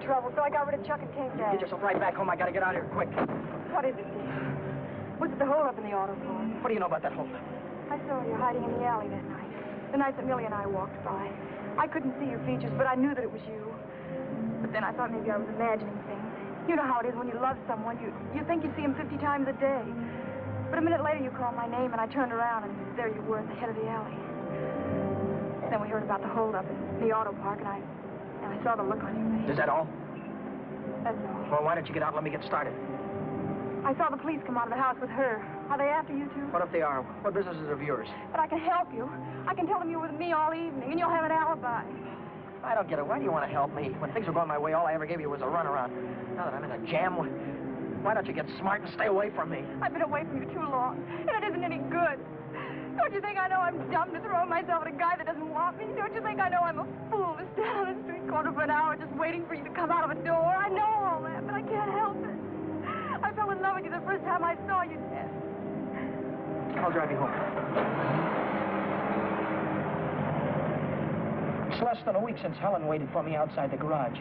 Trouble, so I got rid of Chuck and came down. Get yourself right back home. I gotta get out of here quick. What is it, dear? Was it the holdup in the auto park? What do you know about that holdup? I saw you hiding in the alley that night. The night that Millie and I walked by. I couldn't see your features, but I knew that it was you. But then I thought maybe I was imagining things. You know how it is when you love someone. You think you see him 50 times a day. But a minute later, you called my name, and I turned around, and there you were at the head of the alley. Then we heard about the holdup in the auto park, and I saw the look on your face. Is that all? That's all. Well, why don't you get out and let me get started? I saw the police come out of the house with her. Are they after you, too? What if they are? What business is of yours? But I can help you. I can tell them you were with me all evening, and you'll have an alibi. I don't get it. Why do you want to help me? When things were going my way, all I ever gave you was a runaround. Now that I'm in a jam, why don't you get smart and stay away from me? I've been away from you too long, and it isn't any good. Don't you think I know I'm dumb to throw myself at a guy that doesn't want me? Don't you think I know I'm a fool to stand on the street corner for an hour just waiting for you to come out of a door? I know all that, but I can't help it. I fell in love with you the first time I saw you, Dad. I'll drive you home. It's less than a week since Helen waited for me outside the garage.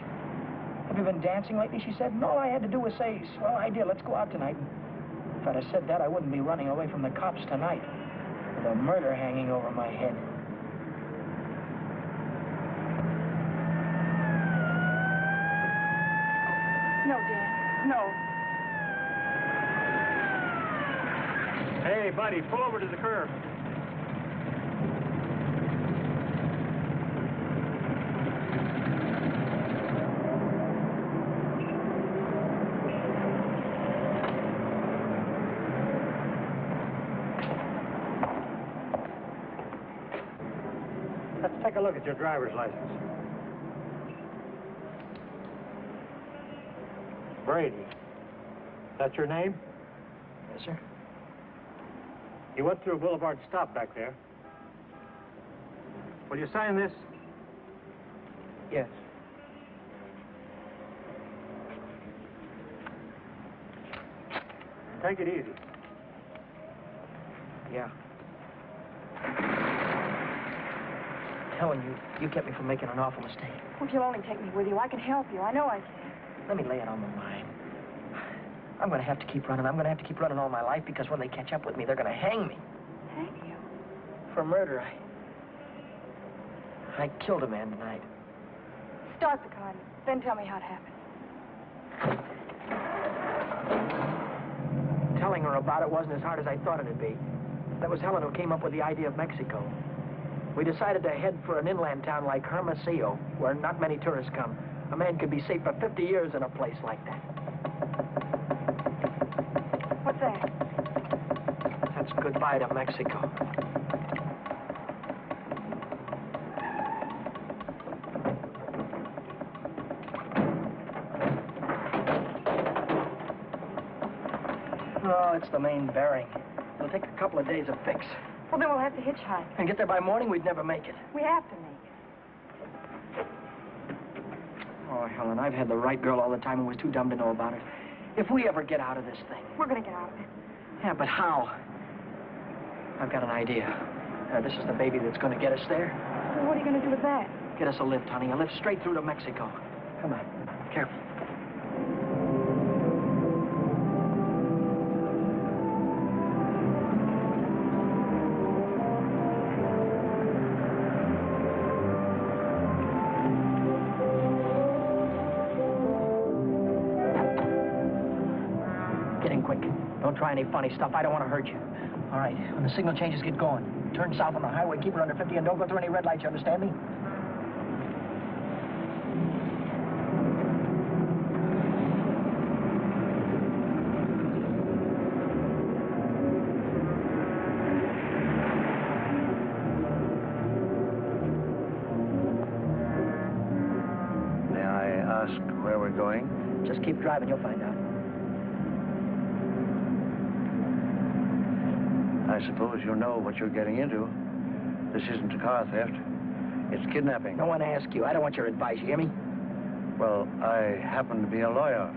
Have you been dancing lately? She said, and all I had to do was say, swell idea, let's go out tonight. If I'd have said that, I wouldn't be running away from the cops tonight with a murder hanging over my head. No, Dan, no. Hey, buddy, pull over to the curb. Let's take a look at your driver's license. Brady. That's your name? Yes, sir. You went through Boulevard Stop back there. Will you sign this? Yes. Take it easy. Yeah. Helen, you kept me from making an awful mistake. Well, if you'll only take me with you, I can help you. I know I can. Let me lay it on the line. I'm going to have to keep running. I'm going to have to keep running all my life because when they catch up with me, they're going to hang me. Hang you? For murder. I killed a man tonight. Start the car, then tell me how it happened. Telling her about it wasn't as hard as I thought it'd be. That was Helen who came up with the idea of Mexico. We decided to head for an inland town like Hermosillo, where not many tourists come. A man could be safe for 50 years in a place like that. What's that? That's goodbye to Mexico. Oh, it's the main bearing. It'll take a couple of days to fix. Well, then we'll have to hitchhike. And get there by morning, we'd never make it. We have to make it. Oh, Helen, I've had the right girl all the time and was too dumb to know about it. If we ever get out of this thing... We're going to get out of it. Yeah, but how? I've got an idea. This is the baby that's going to get us there. Well, what are you going to do with that? Get us a lift, honey. A lift straight through to Mexico. Come on. Careful. Don't try any funny stuff. I don't want to hurt you. All right, when the signal changes, get going. Turn south on the highway, keep her under 50, and don't go through any red lights, you understand me? May I ask where we're going? Just keep driving, you'll find out. I suppose you know what you're getting into. This isn't a car theft. It's kidnapping. No one asked you. I don't want your advice, you hear me? Well, I happen to be a lawyer.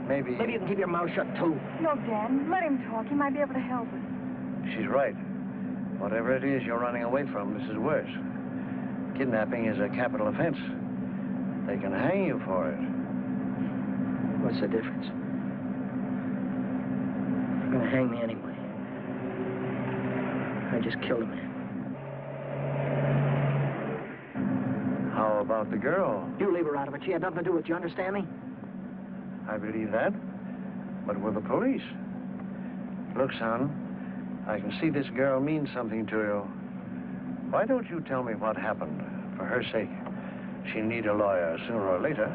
Maybe you can keep your mouth shut, too. No, Dan. Let him talk. He might be able to help us. she's right. Whatever it is you're running away from, this is worse. Kidnapping is a capital offense. They can hang you for it. What's the difference? They're gonna hang me anyway. I just killed a man. How about the girl? You leave her out of it. She had nothing to do with it. You understand me? I believe that. But with the police. Look, son, I can see this girl means something to you. Why don't you tell me what happened? For her sake. She'll need a lawyer sooner or later.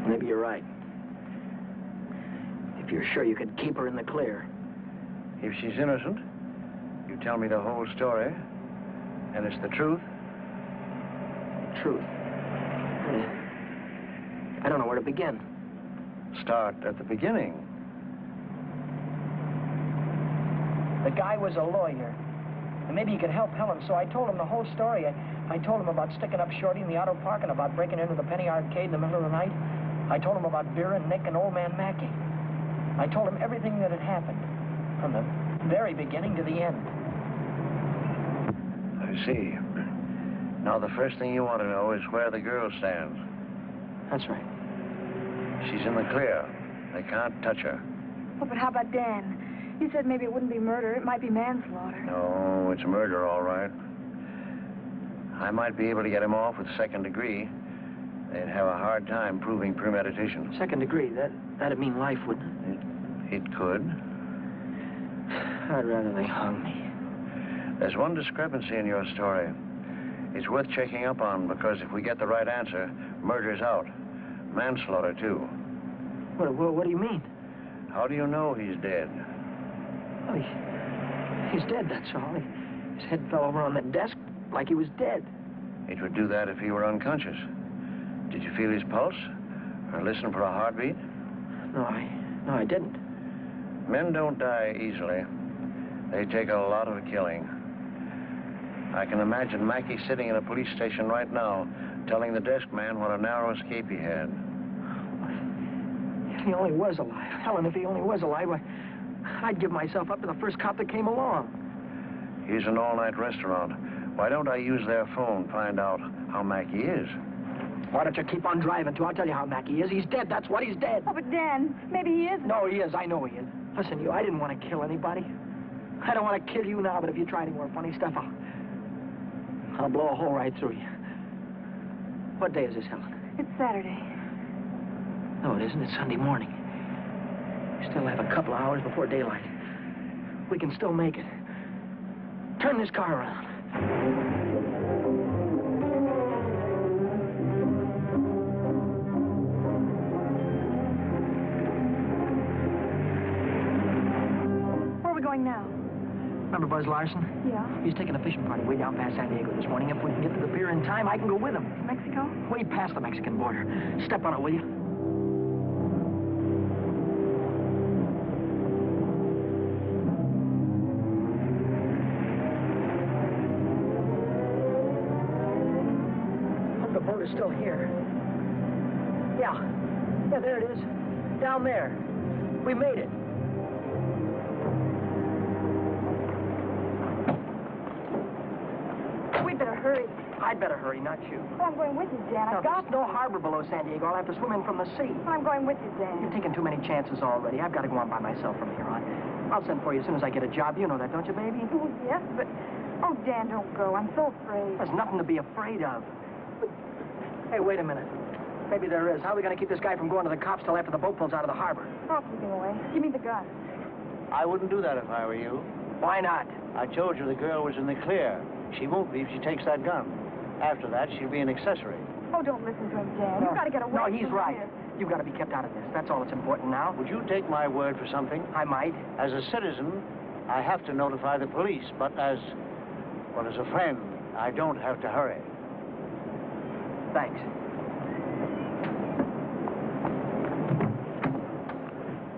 Maybe you're right. If you're sure you could keep her in the clear. If she's innocent, you tell me the whole story, and it's the truth. Truth. I don't know where to begin. Start at the beginning. The guy was a lawyer. And maybe he could help Helen, so I told him the whole story. I told him about sticking up Shorty in the auto park and about breaking into the Penny Arcade in the middle of the night. I told him about Vera and Nick and old man Mackey. I told him everything that had happened, from the very beginning to the end. I see. Now, the first thing you want to know is where the girl stands. That's right. She's in the clear. They can't touch her. Oh, but how about Dan? You said maybe it wouldn't be murder. It might be manslaughter. No, it's murder, all right. I might be able to get him off with second degree. They'd have a hard time proving premeditation. Second degree, that'd mean life, wouldn't it? It could. I'd rather they hung me. There's one discrepancy in your story. It's worth checking up on, because if we get the right answer, murder's out. Manslaughter, too. What do you mean? How do you know he's dead? Well, he's dead, that's all. His head fell over on the desk like he was dead. It would do that if he were unconscious. Did you feel his pulse? Or listen for a heartbeat? No, I didn't. Men don't die easily. They take a lot of killing. I can imagine Mackey sitting in a police station right now, telling the desk man what a narrow escape he had. If he only was alive. Helen, if he only was alive, I'd give myself up to the first cop that came along. Here's an all-night restaurant. Why don't I use their phone, find out how Mackey is? Why don't you keep on driving, too? I'll tell you how Mackey is. He's dead, that's what, he's dead. Oh, but Dan, maybe he isn't. No, he is. I know he is. Listen, I didn't want to kill anybody. I don't want to kill you now, but if you try any more funny stuff, I'll blow a hole right through you. What day is this, Helen? It's Saturday. No, it isn't. It's Sunday morning. We still have a couple of hours before daylight. We can still make it. Turn this car around. Where are we going now? Remember Buzz Larson? Yeah. He's taking a fishing party way down past San Diego this morning. If we can get to the pier in time, I can go with him. Mexico? Way past the Mexican border. Step on it, will you? Hope the boat is still here. Yeah, there it is. Down there. We made it. We'd better hurry. I'd better hurry, not you. Well, I'm going with you, Dan. I've got There's no harbor below San Diego. I'll have to swim in from the sea. Well, I'm going with you, Dan. You've taken too many chances already. I've got to go on by myself from here on. I'll send for you as soon as I get a job. You know that, don't you, baby? Oh, yes, but... Oh, Dan, don't go. I'm so afraid. There's nothing to be afraid of. Hey, wait a minute. Maybe there is. How are we going to keep this guy from going to the cops till after the boat pulls out of the harbor? I'll keep him away. Give me the gun. I wouldn't do that if I were you. Why not? I told you the girl was in the clear. She won't be if she takes that gun. After that, she'll be an accessory. Oh, don't listen to him, Dan. You've got to get away No, he's from right. here. You've got to be kept out of this. That's all that's important now. Would you take my word for something? I might. As a citizen, I have to notify the police, but as a friend, I don't have to hurry. Thanks.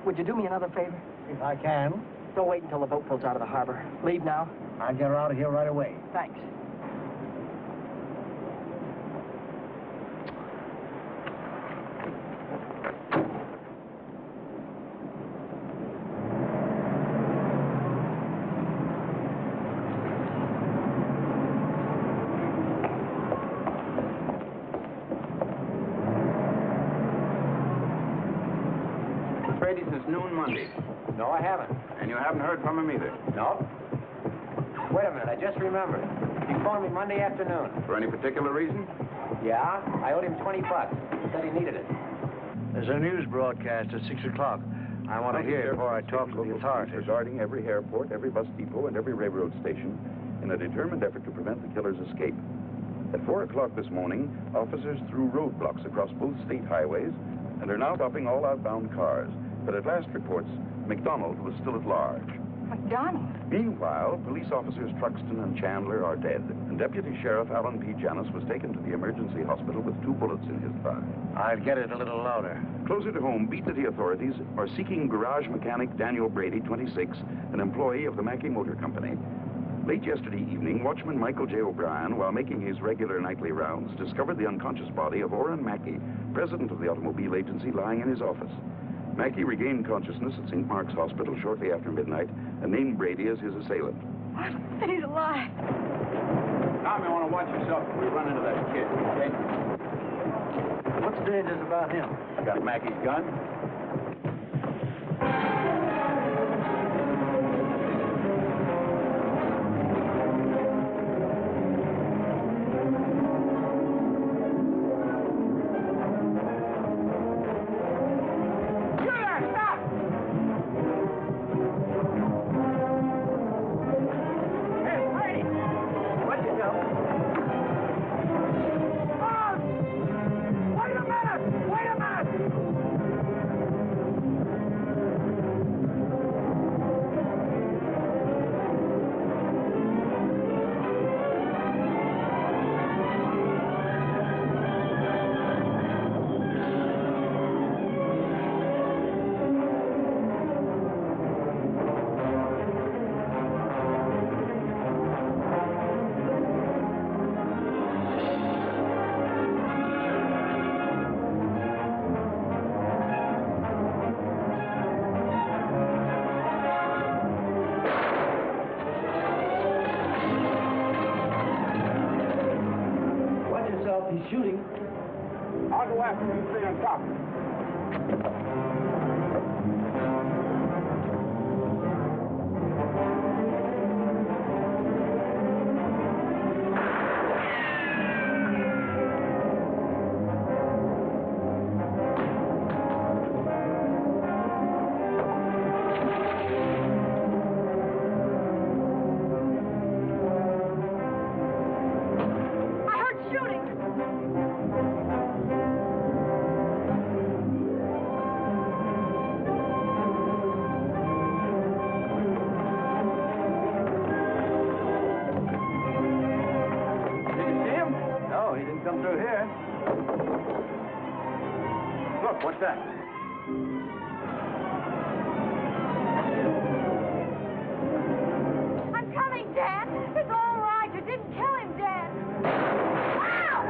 Would you do me another favor? If I can, Don't wait until the boat pulls out of the harbor. Leave now. I'll get her out of here right away. Thanks. Brady since noon Monday. No, I haven't. And you haven't heard from him either? No. Wait a minute, I just remembered. He phoned me Monday afternoon. For any particular reason? Yeah, I owed him $20. He said he needed it. There's a news broadcast at 6 o'clock. I want to hear it before I talk to the authorities. Regarding every airport, every bus depot, and every railroad station in a determined effort to prevent the killer's escape. At 4 o'clock this morning, officers threw roadblocks across both state highways and are now stopping all outbound cars. But at last reports, McDonald was still at large. McDonald? Meanwhile, police officers Truxton and Chandler are dead, and Deputy Sheriff Alan P. Janis was taken to the emergency hospital with 2 bullets in his thigh. I'd get it a little louder. Closer to home, beat city authorities are seeking garage mechanic Daniel Brady, 26, an employee of the Mackey Motor Company. Late yesterday evening, watchman Michael J. O'Brien, while making his regular nightly rounds, discovered the unconscious body of Orrin Mackey, president of the automobile agency, lying in his office. Mackey regained consciousness at St. Mark's Hospital shortly after midnight and named Brady as his assailant. What? He's alive. Tom, you want to watch yourself if we run into that kid, okay? What's dangerous about him? Got Mackey's gun? He's shooting. I'll go after him. Stay on top. Come through here. Look, what's that? I'm coming, Dan. It's all right. You didn't kill him, Dan. Ow!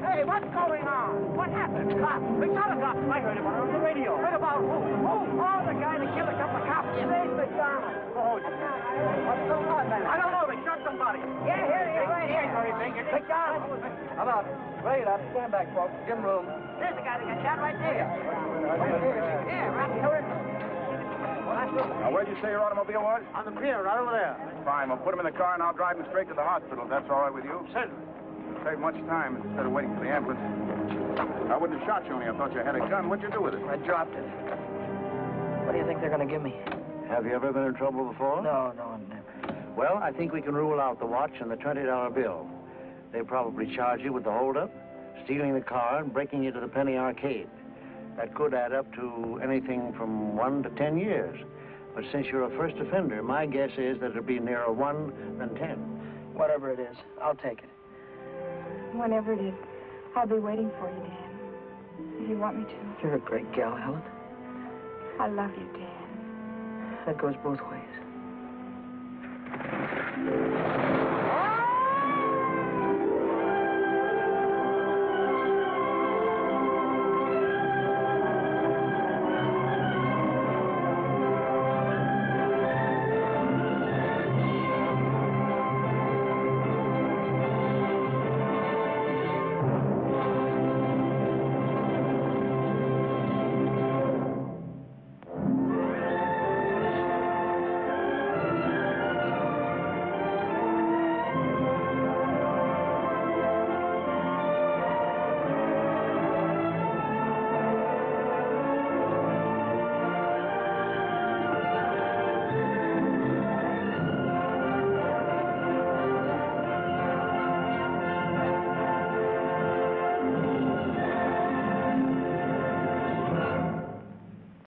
Hey, what's going on? What happened? Cops. We shot a cop. I heard about it on the radio. Heard about who? Who? Oh, the guy that killed a couple of cops. Save McDonald. Oh, what's going on, man? I don't know. They shot somebody. Yeah, here he is. Right here. McDonald. How about straight up, stand back, folks. Give him room. There's the guy that got shot right there. Yeah, right here. Now, where'd you say your automobile was? On the pier, right over there. Fine. We'll put him in the car and I'll drive him straight to the hospital. If that's all right with you? Certainly. It'll save much time instead of waiting for the ambulance. I wouldn't have shot you only. I thought you had a gun. What'd you do with it? I dropped it. What do you think they're going to give me? Have you ever been in trouble before? No, never. Well, I think we can rule out the watch and the $20 bill. They probably charge you with the holdup, stealing the car, and breaking into the Penny Arcade. That could add up to anything from 1 to 10 years. But since you're a first offender, my guess is that it'll be nearer 1 than 10. Whatever it is, I'll take it. Whenever it is, I'll be waiting for you, Dan. If you want me to. You're a great gal, Helen. I love you, Dan. That goes both ways.